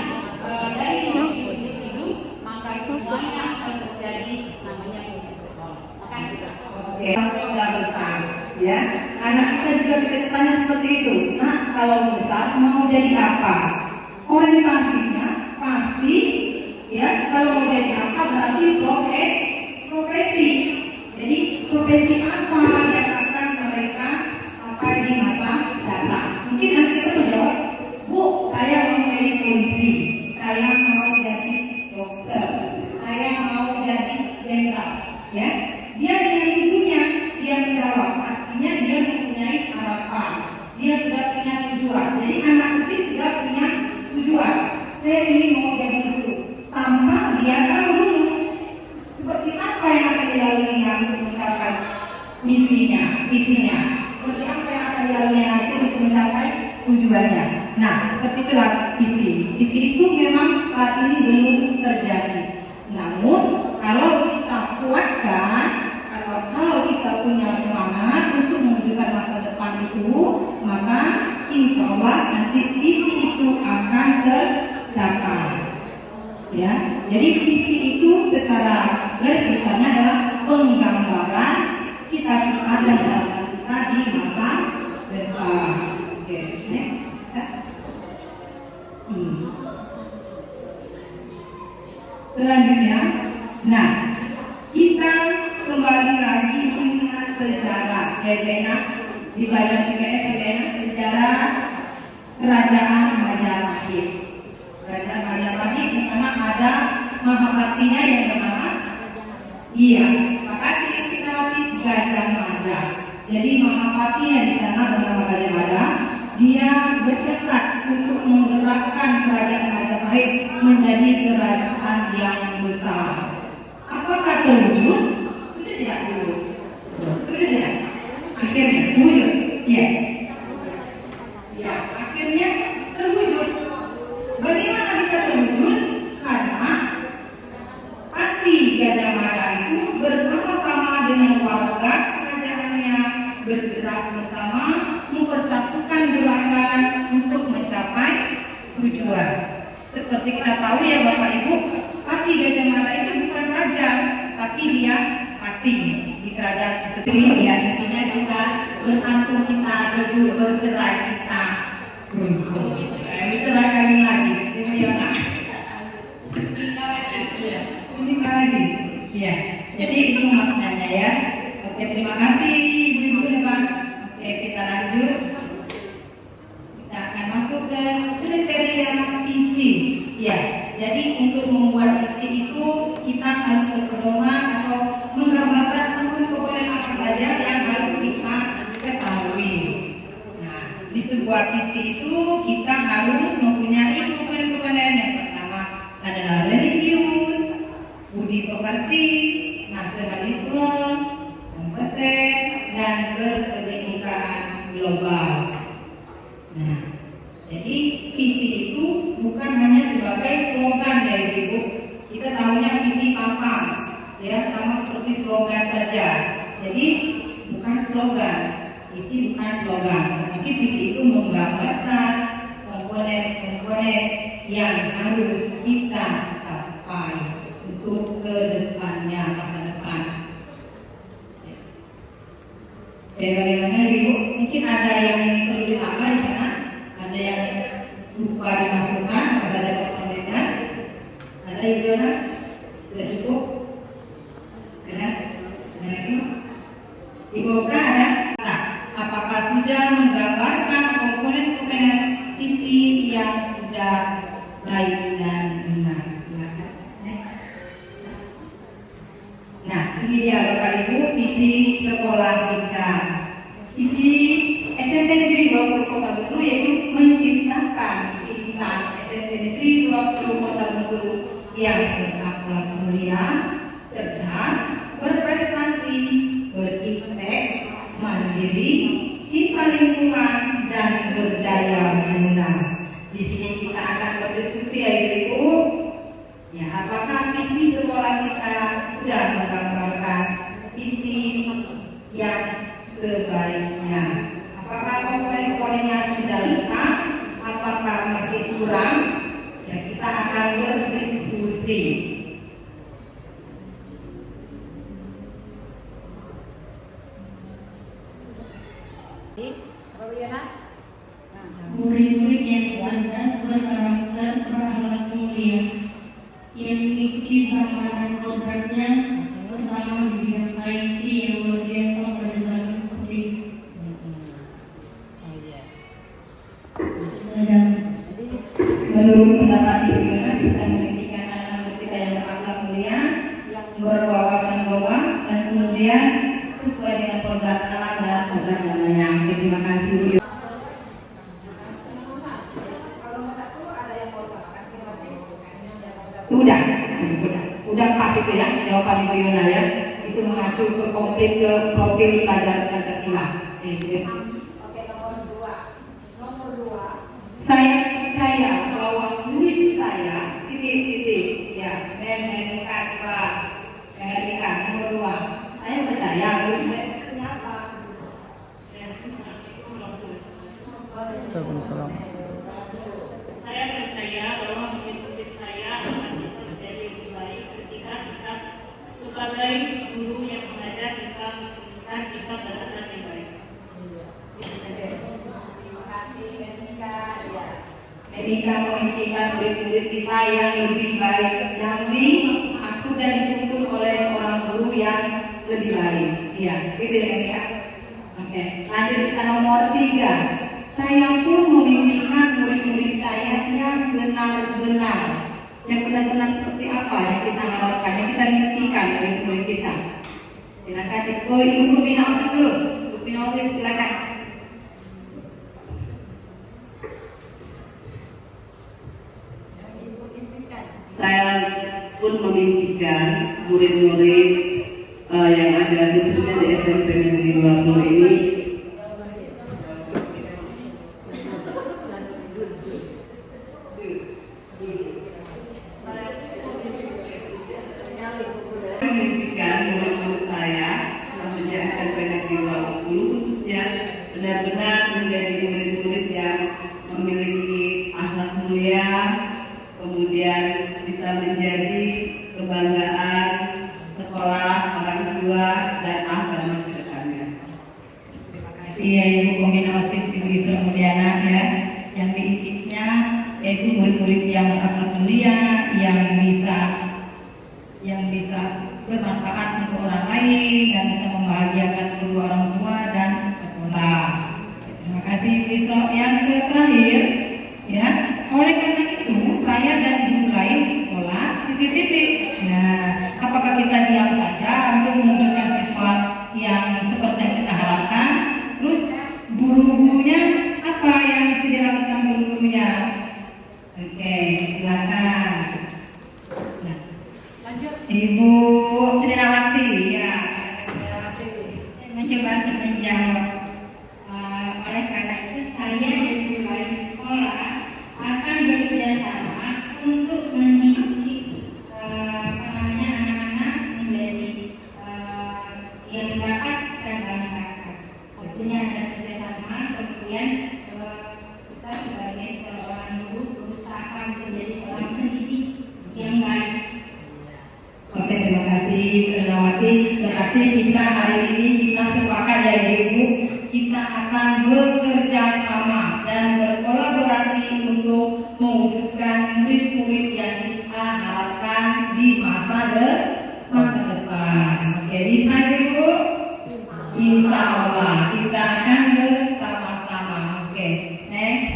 dari individu, maka semuanya akan terjadi namanya visi sekolah. Makasih Kak. Oke, sudah besar, ya. Anak kita juga kita tanya seperti itu. Nah, kalau besar mau jadi apa? Orientasinya pasti, ya. Kalau mau jadi apa berarti profesi. Jadi profesi apa yang akan mereka capai di masa datang? Mungkin nanti kita menjawab, Bu, saya mau jadi polisi, saya mau jadi dokter, saya mau jadi jenderal, ya. Dia dengan ibunya, dia menjawab, artinya dia mempunyai harapan, dia sudah punya tujuan. Jadi anak kecil sudah punya tujuan. Saya ini mau jadi guru, tanpa dia tahu dulu seperti apa yang akan dilaluinya untuk mencapai visinya. Seperti apa yang akan dilaluinya nanti untuk mencapai tujuannya. Nah, seperti itulah visi. Visi itu memang saat ini belum terjadi. Namun, kalau kita kuatkan atau kalau kita punya semangat untuk menunjukkan masa depan itu, maka insya Allah nanti visi itu akan tercapai. Ya, jadi visi itu secara garis besarnya adalah penggambaran ada harapan kita di masa depan. Oke, next. Selanjutnya, nah kita kembali lagi mengingat sejarah, ya enak di pelajaran IPS juga enak sejarah kerajaan Majapahit. Kerajaan Majapahit di sana ada Mahapatinya yang bernama Mahapati Gajah Mada. Jadi Mahapatinya di sana bernama Gajah Mada. Dia bertekad untuk menggerakkan kerajaan Majapahit menjadi kerajaan yang besar. Apakah terwujud? Itu tidak terwujud. Terwujud tidak? Akhirnya terwujud. Ya. Ya, akhirnya terwujud. Bagaimana bisa terwujud? Karena Pati Gajah Mada itu bersama-sama dengan warga kerajaannya bergerak bersama mempersatukan gerakan untuk mencapai tujuan. Seperti kita tahu ya Bapak Ibu, Pati Gajah Mada itu bukan raja, tapi dia pati di kerajaan istri. Ya intinya kita bersantun, kita teguh, bercerai kita beruntung. Bercerai kawin lagi, itu ya nak. Menikah lagi. Ya, jadi itu maknanya ya. Oke, terima kasih Ibu-ibu hebat. Oke, kita lanjut. Kita akan masuk ke kriteria visi. Ya, jadi untuk membuat visi itu kita harus berpedoman atau menggambarkan komponen apa saja yang harus kita ketahui. Nah, di sebuah visi itu kita harus mempunyai komponen-komponen. Yang pertama adalah religius, budi pekerti, nasionalisme, kompeten, dan berpendidikan global. Nah, jadi visi itu bukan hanya sebagai slogan ya Ibu. Kita tahunya visi apa? Ya, sama seperti slogan saja. Jadi bukan slogan, visi bukan slogan, tapi visi itu menggambarkan komponen-komponen yang harus kita capai untuk ke depannya, masa depan. Oke, bagaimana Ibu? Mungkin ada yang perlu ditambah di sana, ada yang lupa dimasukkan, apa saja komponennya? Ada Ibu Yona? Sudah cukup? Ada? Ada lagi? Ibu Oka ada? Nah, apakah sudah menggambarkan komponen-komponen visi yang sudah baik dan benar? Silakan. Nah, ini dia Bapak Ibu visi sekolah kita. Visi SMP Negeri 20 Kota Bengkulu yaitu menciptakan insan SMP Negeri 20 Kota Bengkulu yang berakhlak mulia, cerdas, berprestasi, berintek, mandiri, cinta lingkungan, dan berdaya guna. Di sini kita akan berdiskusi ya Ibu. Ya, apakah visi sekolah kita sudah menggambarkan visi yang sebaiknya? Apakah komponen-komponennya sudah lengkap? Apakah masih kurang? Ya, kita akan berdiskusi.
Murid-murid yang cerdas, berkarakter, berakhlak mulia, yang mengikuti zaman dan kodratnya, terutama di bidang IT yang luar biasa pada zaman seperti
menurut pendapat Ibu Yona, kita mendidikan anak-anak kita yang berakhlak mulia, yang berwawasan global, dan kemudian sesuai dengan program alam dan program namanya. Terima kasih Bu Yona. Udah pas itu ya jawaban Ibu Yona ya. Itu mengacu ke komplit ke profil pelajaran Pancasila.
Oke, nomor 2.
Saya percaya bahwa murid saya titik ya, Erika coba Erika nomor 2. Saya percaya murid saya ternyata.
Saya percaya bahwa murid-murid saya akan bisa menjadi lebih baik ketika kita sebagai guru yang mengajar kita
kita sikap dan akhlak yang baik. Itu saja.
Terima kasih Menika. Ya.
Menika memimpikan murid-murid kita yang lebih baik, yang diasuh dan dituntun oleh seorang guru yang lebih baik. Iya, itu ya Menika. Oke, lanjut kita nomor 3. Saya pun memimpikan murid-murid saya yang benar-benar seperti apa yang kita harapkan, yang kita mimpikan murid-murid kita. Silakan, Ibu pembina OSIS dulu. Ibu pembina OSIS silakan.
Saya pun memimpikan murid-murid yang ada khususnya di SMP Negeri 20 ini memimpikan murid-murid saya, maksudnya SMP Negeri 20 khususnya benar-benar menjadi murid-murid yang memiliki akhlak mulia, kemudian bisa menjadi kebanggaan sekolah, orang tua, dan agama ke depannya.
Terima kasih ya Ibu Pembina OSIS Ibu Isra Mulyana ya, yang diikutnya yaitu murid-murid yang berakhlak mulia, yang bisa bermanfaat untuk orang lain dan bisa membahagiakan kedua orang tua dan sekolah. Terima kasih Ibu Isra. Yang terakhir ya, oleh karena itu saya dan guru lain di sekolah titik-titik. Nah, apakah kita diam saja untuk menunjukkan siswa yang seperti yang kita harapkan? Terus guru-gurunya apa yang mesti dilakukan guru-gurunya? Oke, silakan. Nah,
Lanjut.
Ibu Trinawati ya. Trinawati.
Saya mencoba untuk menjawab. Oleh karena itu saya dan guru lain di sekolah akan bekerja sama untuk mendidik anak-anak menjadi yang dapat kita banggakan. Tentunya ada kerjasama, kemudian kita sebagai seorang guru berusaha menjadi seorang pendidik yang baik.
Oke, terima kasih Trinawati. Berarti kita hari ini kita sepakat ya Ibu, kita akan bekerja sama dan berkolaborasi untuk mewujudkan murid-murid yang kita harapkan di masa depan. Oke, bisa Ibu? Insya Allah kita akan bersama-sama. Oke, next.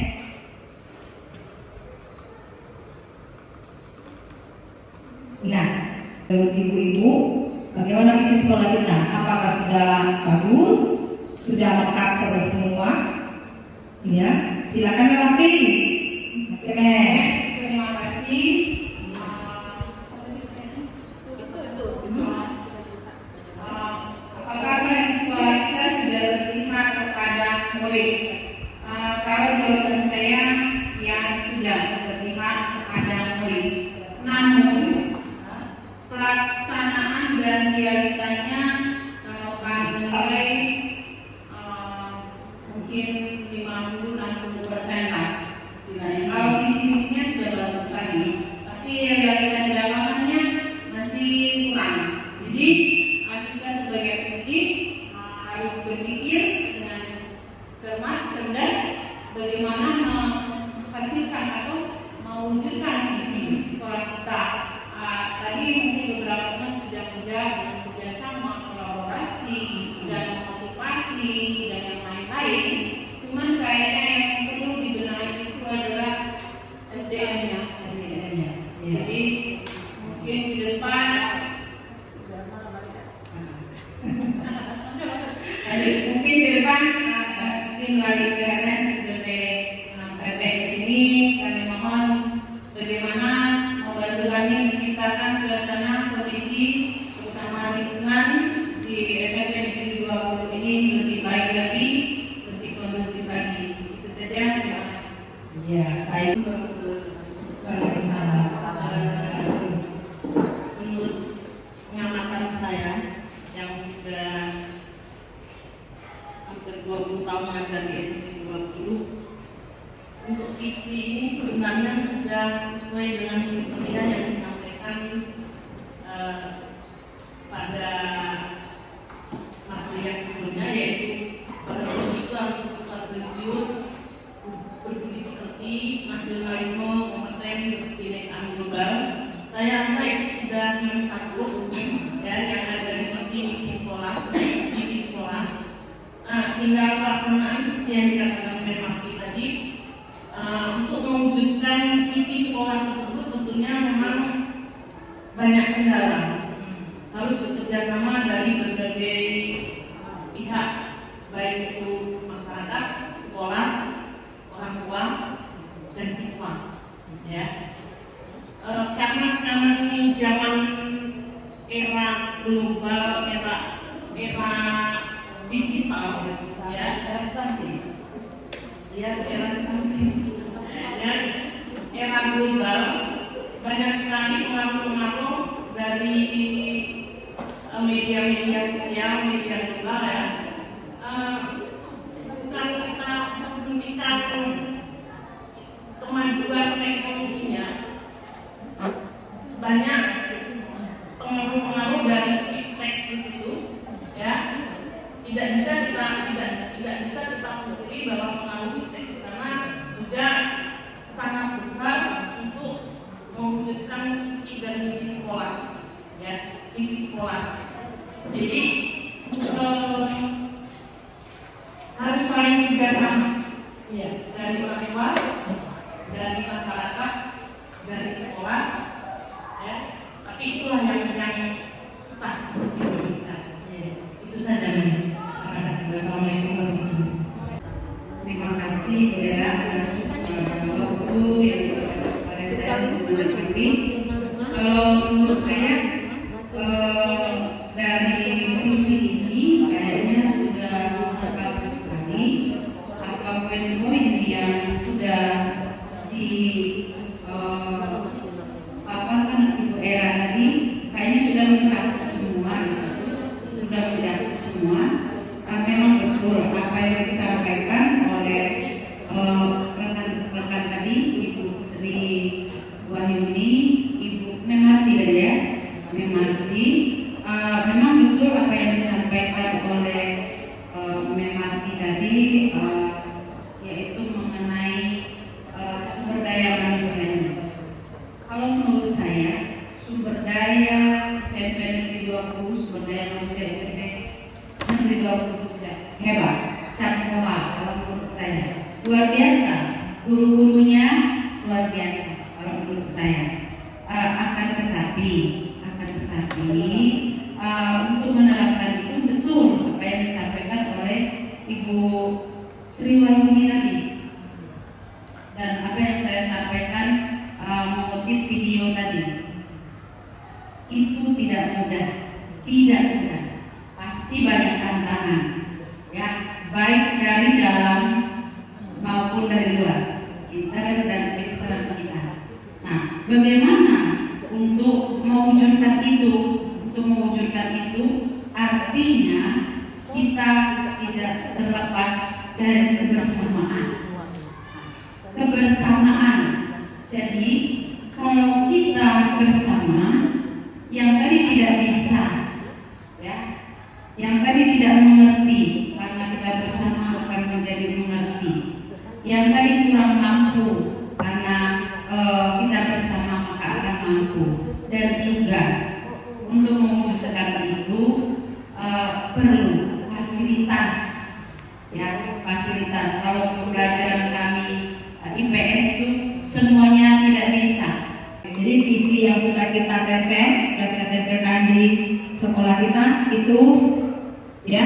Nah, menurut ibu-ibu, bagaimana visi sekolah kita? Apakah sudah bagus? Sudah lengkap terus semua? Ya, silakan Melati. Oke,
Terima kasih. Apakah visi sekolah kita sudah berpihak kepada murid? Kalau jawaban saya yang sudah berpihak kepada murid. Namun pelaksanaan dan realitanya kalau kami menilai mungkin 50-60% lah istilahnya. Kalau visi-misinya sudah bagus sekali, tapi realita di lapangannya masih kurang. Jadi kita sebagai pendidik harus berpikir dengan cermat, cerdas, bagaimana menghasilkan atau mewujudkan visi sekolah kita. Tadi mungkin beberapa teman sudah kerjasama, kolaborasi, dan motivasi dan yang lain-lain. Cuman kayaknya yang perlu dibenahi itu adalah SDM-nya. Jadi mungkin di depan mungkin di depan mungkin melalui kegiatan sebagai PP di sini kami mohon bagaimana membantu kami menciptakan suasana kondisi terutama lingkungan di SMP Negeri 20 ini lebih baik lagi, lebih kondusif lagi. Itu saja, terima kasih.
ya baik.
menurut pengamatan saya yang sudah hampir 20 tahun mengajar di SMP 20, untuk visi ini sebenarnya sudah sesuai dengan kriteria yang disampaikan pada materi yang kendala pelaksanaan seperti yang dikatakan oleh Maki tadi, untuk mewujudkan visi sekolah tersebut tentunya memang banyak kendala. Harus bekerja sama dari berbagai pihak, baik itu masyarakat, sekolah, orang tua, dan siswa. Ya, karena sekarang ini zaman era global, era digital, ya, era global, banyak sekali pengaruh-pengaruh dari media-media sosial, media global, ya. Bukan kita menghentikan kemajuan teknologinya, banyak pengaruh-pengaruh dari iptek di situ, ya. Tidak bisa kita pungkiri bahwa pengaruh iptek di sana juga sangat besar untuk mewujudkan visi dan misi sekolah, ya, misi sekolah. Jadi harus saling kerjasama, ya, dari orang tua, dari masyarakat, dari sekolah, ya. Tapi itulah yang susah diwujudkan. Ya, itu saja. Terima kasih. Wassalamualaikum warahmatullahi wabarakatuh.
Terima kasih Vera atas waktu yang diberikan kepada saya untuk menanggapi. Kalau menurut saya dari misi ini kayaknya sudah sangat bagus sekali. Apa poin-poin yang sudah dipaparkan Ibu Era tadi kayaknya sudah mencakup semua di situ, sudah mencakup semua. Memang betul apa yang disampaikan oleh rekan-rekan tadi, Ibu Sri Wahyuni, Ibu Memarti tadi ya, Memarti. Memang betul apa yang disampaikan oleh Memarti tadi, yaitu mengenai sumber daya manusianya. Kalau menurut saya, sumber daya SMP Negeri 20, sumber daya manusia SMP Negeri 20 sudah hebat, cangkoha kalau menurut saya. Luar biasa, guru-gurunya luar biasa kalau menurut saya. Akan tetapi untuk menerapkan itu betul apa yang disampaikan oleh Ibu Sri Wahyuni tadi, dan apa yang saya sampaikan mengutip video tadi, itu tidak mudah, pasti banyak tantangan, ya, baik dari dalam maupun dari luar, internal dan eksternal kita. Nah, bagaimana untuk mewujudkan itu? Artinya kita tidak terlepas dari kebersamaan. Jadi kalau kita bersama, yang tadi tidak bisa, ya, yang tadi tidak mengerti, karena kita bersama akan menjadi mengerti. Yang tadi kurang mampu, karena kita bersama maka akan mampu. Dan juga untuk mewujudkan itu perlu fasilitas, ya, fasilitas. Kalau pembelajaran kami IPS itu semuanya tidak bisa. Jadi visi yang sudah kita tempelkan di sekolah kita itu, ya,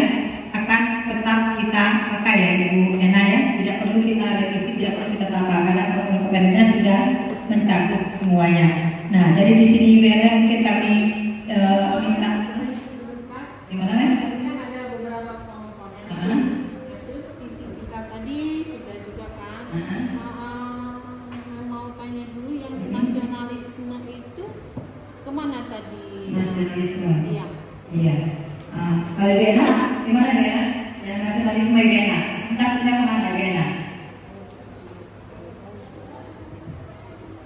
akan tetap kita pakai ya Ibu Ena ya. Tidak perlu kita revisi, tidak perlu kita tambah karena program-programnya sudah mencakup semuanya. Nah, jadi di sini Vera mungkin kami minta gimana men?
Ada beberapa komponen. Terus visi kita tadi sudah juga kan. Mau tanya dulu yang nasionalisme itu kemana tadi?
Nasionalisme.
Iya.
Iya. Kalau Vera, gimana Vera? Yang nasionalisme Vera, entah kemana Vera?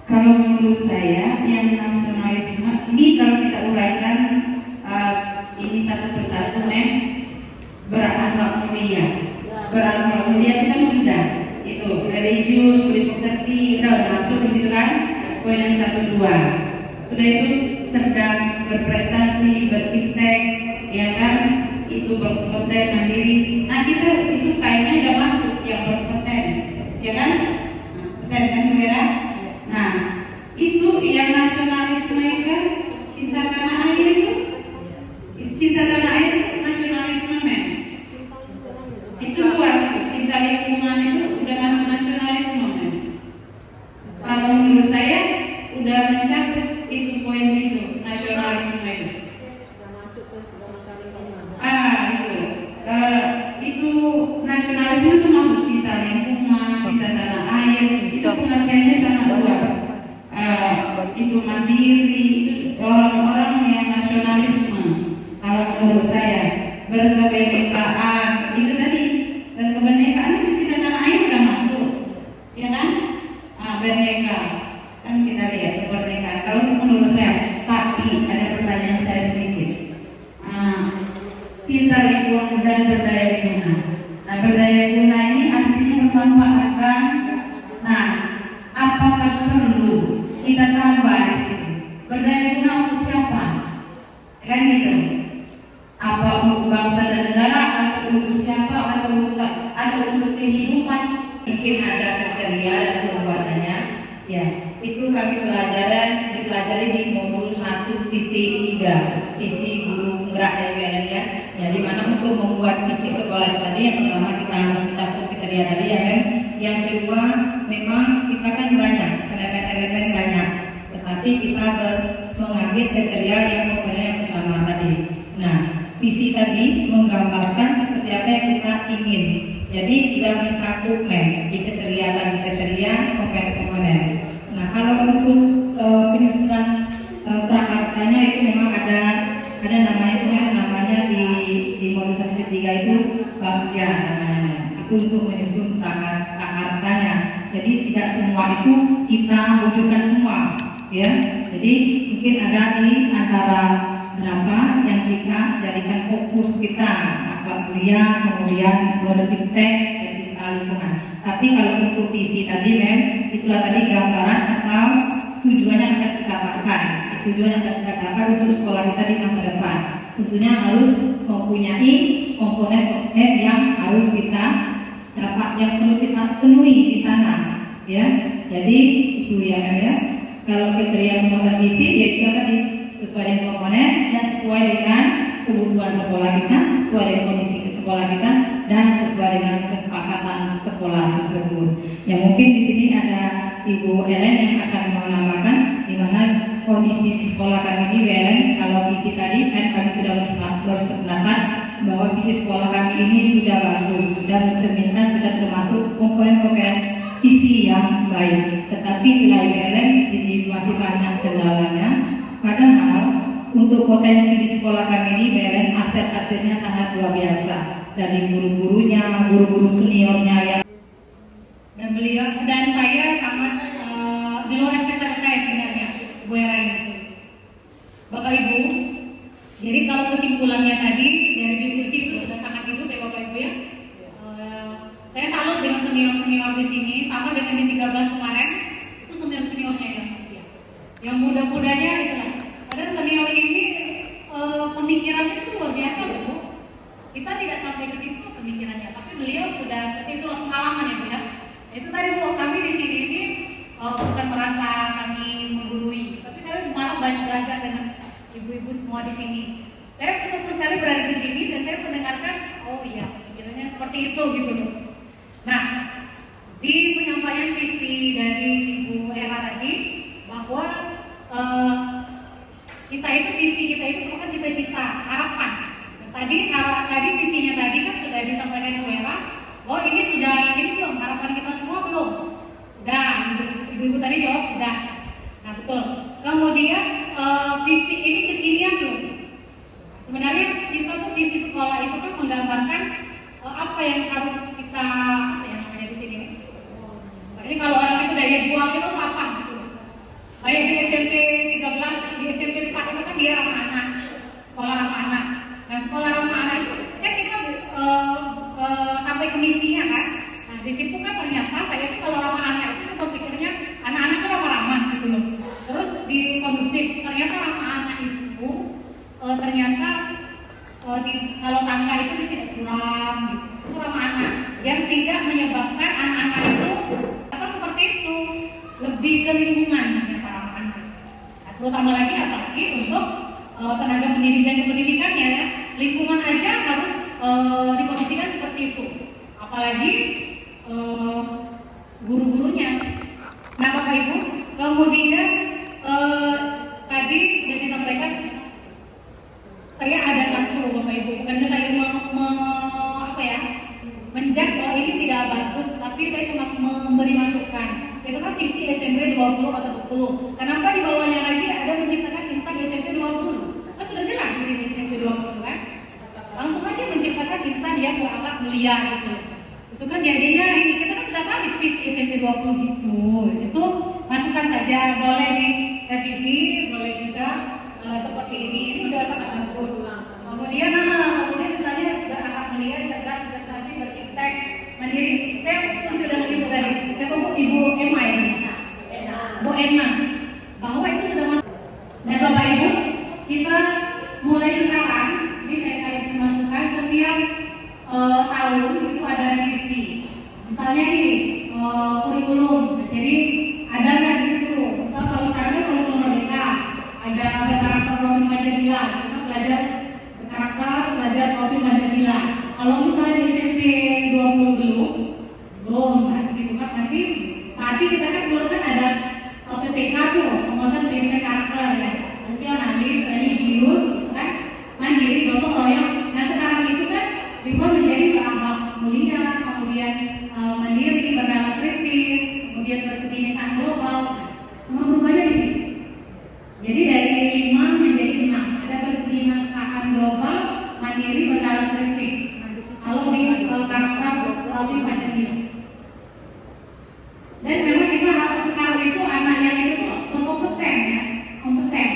Kalau menurut saya yang nasionalisme ini kalau kita uraikan ini satu persatu berakhlak mulia. Berakhlak mulia itu kan sudah itu religius, budi pekerti, udah masuk di situ kan poin yang 1, 2. Sudah itu cerdas, berprestasi, beriptek, ya kan, itu berkompeten mandiri. Nah kita itu Cinta tanah air itu nasionalisme men. Itu luas, cinta lingkungan itu udah masuk nasionalisme men. Kalau menurut saya udah mencakup itu poin itu nasionalisme itu. Itu nasionalisme itu masuk cinta lingkungan, cinta tanah air, itu pengertiannya sangat luas. Itu mandiri, itu orang-orang yang nasionalisme. Kalau menurut saya berkebinekaan itu tadi, berkebinekaan itu cinta tanah air udah masuk, ya kan? Berneka kan kita lihat kemerdekaan. Kalau menurut saya, tapi ada pertanyaan saya sedikit. Cinta lingkungan dan berdaya guna. Nah, berdaya guna ini artinya memanfaatkan. Nah, apakah perlu kita tambah di sini? Berdaya guna untuk siapa? Kan gitu. Apa untuk bangsa dan negara atau untuk siapa atau untuk kehidupan?
Mungkin ada kriteria dan perbuatannya. Ya, itu kami dipelajari di modul 1.3 visi guru penggerak dari BLN ya. Ya, di mana untuk membuat visi sekolah tadi yang pertama kita harus mencakup kriteria tadi ya kan. Yang kedua memang kita kan banyak elemen-elemen banyak, tetapi kita mengambil kriteria yang komponen yang pertama tadi. Nah, visi tadi menggambarkan seperti apa yang kita ingin. Jadi sudah mencakup di kriteria komponen. Nah, kalau untuk penyusunan prakarsanya itu memang ada namanya di modul 1.3 itu bagian namanya. Itu untuk menyusun prakarsanya. Jadi tidak semua itu kita wujudkan semua, ya. Jadi mungkin ada di antara berapa yang kita jadikan fokus kita, akhlak kuliah, kemudian beriptek dan cinta lingkungan. Tapi kalau untuk visi tadi itulah tadi gambaran atau tujuan yang akan kita pakai, tujuan yang akan kita capai untuk sekolah kita di masa depan. Tentunya harus mempunyai komponen yang harus kita dapat, yang perlu kita penuhi di sana, ya. Jadi itu ya ya. Kalau kriteria membuat visi yaitu tadi sesuai dengan komponen dan sesuai dengan kebutuhan sekolah kita, sesuai dengan kondisi sekolah kita, dan sesuai dengan kesepakatan sekolah tersebut. Ya, mungkin di sini ada Ibu Ellen yang akan menambahkan di mana kondisi di sekolah kami ini BLN. Kalau visi tadi kan kami sudah berpendapat bahwa visi sekolah kami ini sudah bagus, sudah mencerminkan, sudah termasuk komponen-komponen visi yang baik. Tetapi wilayah BLN di sini masih banyak kendalanya. Padahal untuk potensi di sekolah kami ini BLN aset-asetnya sangat luar biasa, dari guru-gurunya, guru-guru seniornya yang
dan beliau dan saya sangat di luar ekspektasi saya sebenarnya Bu Era ini. Bapak Ibu, jadi kalau kesimpulannya tadi dari diskusi itu sudah sangat hidup ya Bapak Ibu ya. Saya salut dengan senior-senior di sini, sama dengan di 13 kemarin itu senior-seniornya yang usia, yang muda-mudanya itulah. Padahal senior ini pemikirannya itu luar biasa loh Bu. Kita tidak sampai ke situ pemikirannya, tapi beliau sudah seperti itu pengalaman ya Bu ya. Itu tadi Bu, kami di sini ini bukan merasa kami menggurui, tapi kami malah banyak belajar dengan ibu-ibu semua di sini. Saya bersyukur sekali berada di sini dan saya mendengarkan, oh iya, pikirannya seperti itu gitu loh. Nah, di penyampaian visi dari Ibu Era tadi bahwa visi kita itu merupakan cita-cita, harapan. Dan tadi visinya tadi kan sudah disampaikan Ibu Era, oh ini belum, harapan kita semua belum. Sudah, ibu-ibu tadi jawab sudah. Nah betul. Kemudian visi ini kekinian tuh. Sebenarnya kita tuh visi sekolah itu kan menggambarkan apa yang harus kita namanya di sini. Ini kalau orang itu daya jual itu apa gitu. Kayak di SMP 13, di SMP 4 itu kan dia ramah anak, sekolah ramah anak. Nah sekolah ramah anak itu kan kita sampai ke misinya kan. Nah di situ kan ternyata saya tuh kalau ramah anak itu sempat pikirnya anak-anak itu ramah-ramah gitu loh. Terus di kondusif, ternyata ramah anak itu ternyata kalau tangga itu dia tidak curam gitu. Itu ramah anak yang tidak menyebabkan anak-anak itu seperti itu, lebih ke lingkungan ternyata ramah anak. Nah, terutama lagi apalagi untuk
tenaga pendidik dan kependidikannya, lingkungan aja harus dikondisikan seperti itu, apalagi guru-gurunya. Nah Bapak Ibu, kemudian tadi sudah disampaikan, saya ada satu Bapak Ibu, bukannya saya menjudge bahwa ini tidak bagus, tapi saya cuma memberi masukan. Itu kan visi SMP 20 atau 20. Kenapa di bawahnya lagi ada menciptakan insan SMP 20? Kan sudah jelas di sini SMP 20 kan? Langsung aja menciptakan insan yang berakhlak mulia gitu. Itu kan jadinya ini kita kan sudah tahu itu visi SMP 20 gitu. Itu masukan saja, boleh direvisi, boleh juga seperti ini. Ini udah sangat bagus. Kemudian misalnya berakhlak mulia, cerdas, prestasi, berintek, mandiri. Saya setuju dengan Ibu tadi. Ibu Emma ya, Bu Emma, bahwa itu sudah masuk. Dan Bapak Ibu, kita mulai sekarang, ini saya kasih masukan setiap tahun itu ada revisi. Misalnya nih kurikulum, jadi ada kan di situ. Misal kalau sekarang kan kurikulum merdeka, ada berkarakter profil Pancasila, kita belajar berkarakter, belajar profil Pancasila. Kalau misalnya di SMP 20 belum, itu kan masih. Tapi kita kan dulu kan ada PPK tuh, penguatan pendidikan karakter ya, nasionalis, religius, kan, mandiri, gotong royong. Nah sekarang itu kan dibuat menjadi berakhlak mulia, kemudian mandiri, bernalar kritis, kemudian berkebinekaan global. Cuma berubahnya di sini. Jadi dari 5 menjadi 6, ada berkebinekaan global, mandiri, bernalar kritis. Kalau di karakter profil Pancasila. Dan memang kita harus sekarang itu anak yang itu berkompeten ya, kompeten.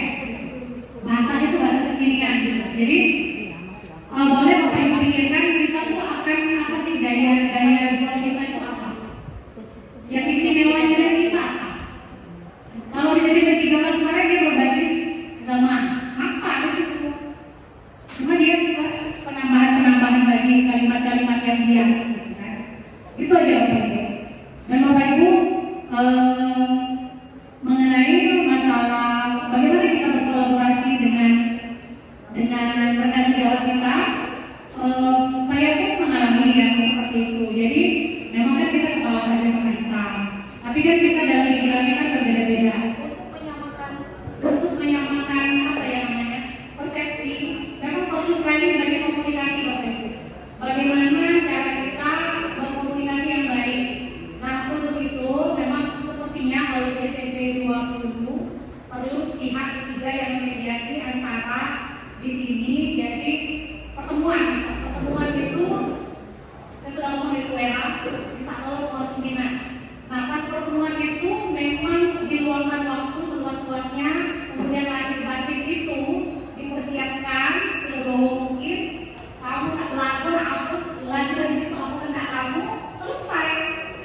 Bahasanya itu bahasa kekinian gitu. Jadi boleh Bapak Ibu pikirkan kita tuh akan apa sih daya jual kita itu apa? Yang istimewanya dari kita apa? Kalau di SMP 13 kemarin dia berbasis zaman, apa di situ? Cuma dia penambahan bagi kalimat-kalimat yang bias, gitu kan? Itu aja Bapak Ibu. Dan Bapak Ibu mengenai masalah bagaimana kita berkolaborasi dengan rekan sejawat kita, saya pun mengalami yang seperti itu. Jadi memang kan kita kepala saja sama hitam, tapi kan kita dalam pikiran kita berbeda-beda. Untuk menyamakan apa ya namanya persepsi, memang perlu sekali bagi komunikasi Bapak Ibu. Bagaimana cara kita berkomunikasi yang baik. Nah untuk itu memang sepertinya kalau di SMP 20 perlu pihak ketiga yang mediasi antara di sini. Jadi pertemuan itu saya sudah ngomong itu WA minta tolong kelas pembinaan. Nah pas pertemuan itu memang diluangkan waktu seluas-luasnya, kemudian lahir batin itu dipersiapkan seluruh mungkin. Kamu tak belajar apa belajar dari situ apa tentang kamu selesai.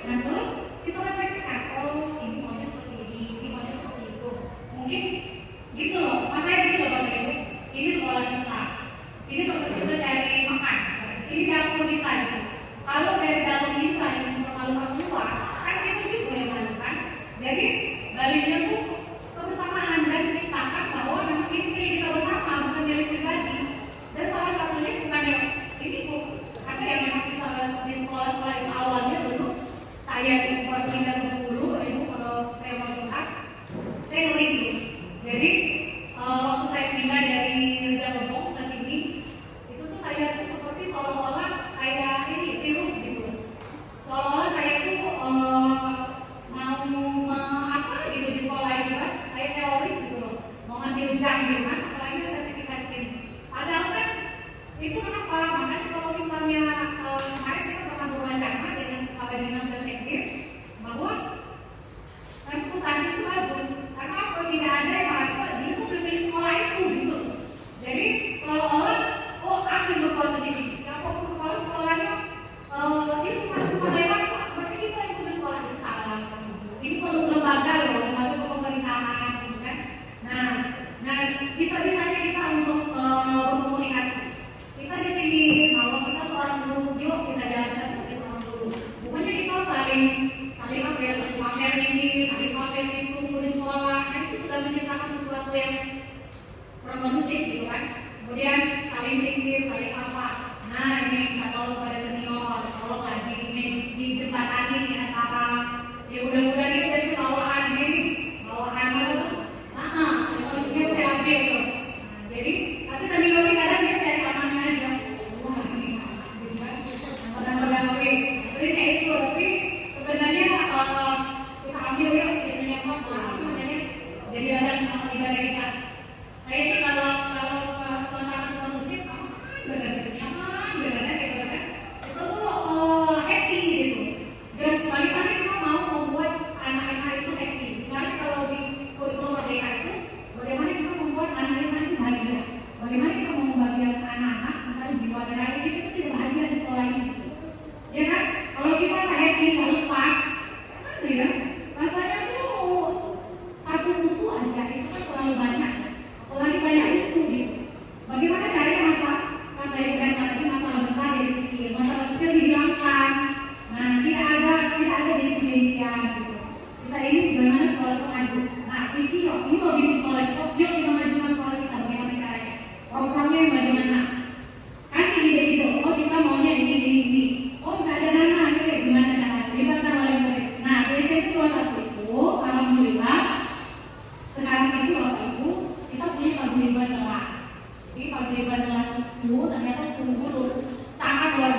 Nah terus kita refleksikan, oh ini maunya seperti ini maunya seperti itu. Mungkin gitu loh, makanya gitu loh Bapak Ibu. Ini sekolah kita, ini tempat kita cari makan, ini dapur kita gitu. Kalau dari dalam kita yang mempermalukan keluar, kan kita juga yang melakukan. Jadi baliknya tuh kebersamaan dan ciptakan bahwa memang ini milik kita bersama, bukan milik pribadi. Dan salah satunya bukan yang ini Bu, ada yang memang di sekolah-sekolah yang awalnya dulu saya pindah ke Bengkulu, Ibu kalau saya mau lihat, saya ngeri. Jadi waktu saya pindah dari Jalobong ke sini, itu tuh saya tuh seperti seolah-olah saya ini virus gitu. Seolah-olah saya tuh mau apa gitu di sekolah itu kan, kayak teroris gitu loh, mau ngambil jam gitu kan, apalagi sertifikasi ini. Padahal kan itu kenapa? Makanya kalau misalnya kemarin kita pernah berwawancara dengan Kepala Dinas Bahasa Inggris bahwa reputasi itu bagus. Karena apa? Tidak ada yang merasa dia tuh memilih sekolah itu gitu. Jadi seolah-olah oh aku yang berkuasa di sini. Siapapun kepala sekolahnya dia cuma lewat seperti kita yang punya sekolah itu salah. Ini perlu lembaga loh, lembaga pemerintahan gitu kan. Nah bisa-bisanya kita untuk berkomunikasi. Kita di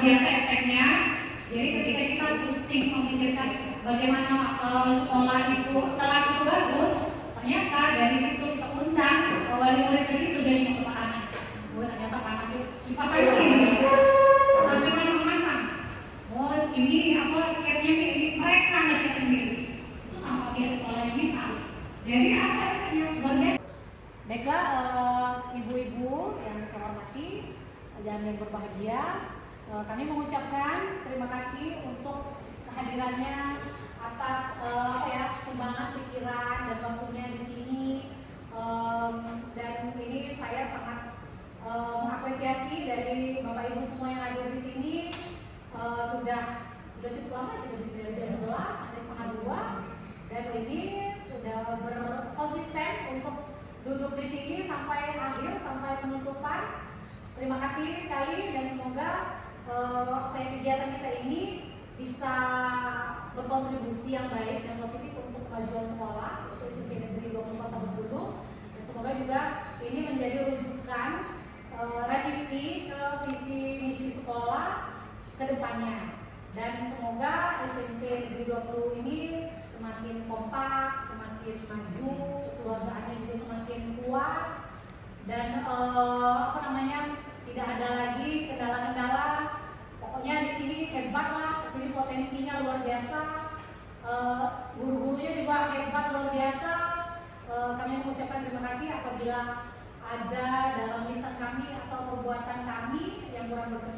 biasa efeknya. Jadi ketika kita pusing memikirkan bagaimana sekolah itu, kelas itu bagus, ternyata dari situ kita undang wali murid ke situ jadi anak. Ternyata Pak Mas dipasang ini, sampai masang-masang. Oh ini apa chatnya ini mereka ngechat sendiri. Itu apa dia sekolahnya kita. Jadi apa efeknya? Luar biasa. Baiklah ibu-ibu yang saya hormati dan yang berbahagia, kami mengucapkan terima kasih untuk kehadirannya atas sumbangan pikiran dan waktunya di sini. Dan ini saya sangat mengapresiasi dari Bapak Ibu semua yang hadir di sini. Sudah cukup lama kita di sini dari jam 11 sampai setengah 2 dan ini sudah berkonsisten untuk duduk di sini sampai akhir, sampai penutupan. Terima kasih sekali dan semoga kegiatan kita ini bisa berkontribusi yang baik dan positif untuk kemajuan sekolah untuk SMP Negeri 24 Tahun Bulu. Dan semoga juga ini menjadi rujukan revisi ke visi misi sekolah ke depannya. Dan semoga SMP Negeri 20 ini semakin kompak, semakin maju, keluarganya juga semakin kuat dan tidak ada lagi kendala-kendala. Pokoknya di sini hebat lah, di sini potensinya luar biasa, guru-gurunya juga hebat luar biasa. Kami mengucapkan terima kasih apabila ada dalam lisan kami atau perbuatan kami yang kurang berkenan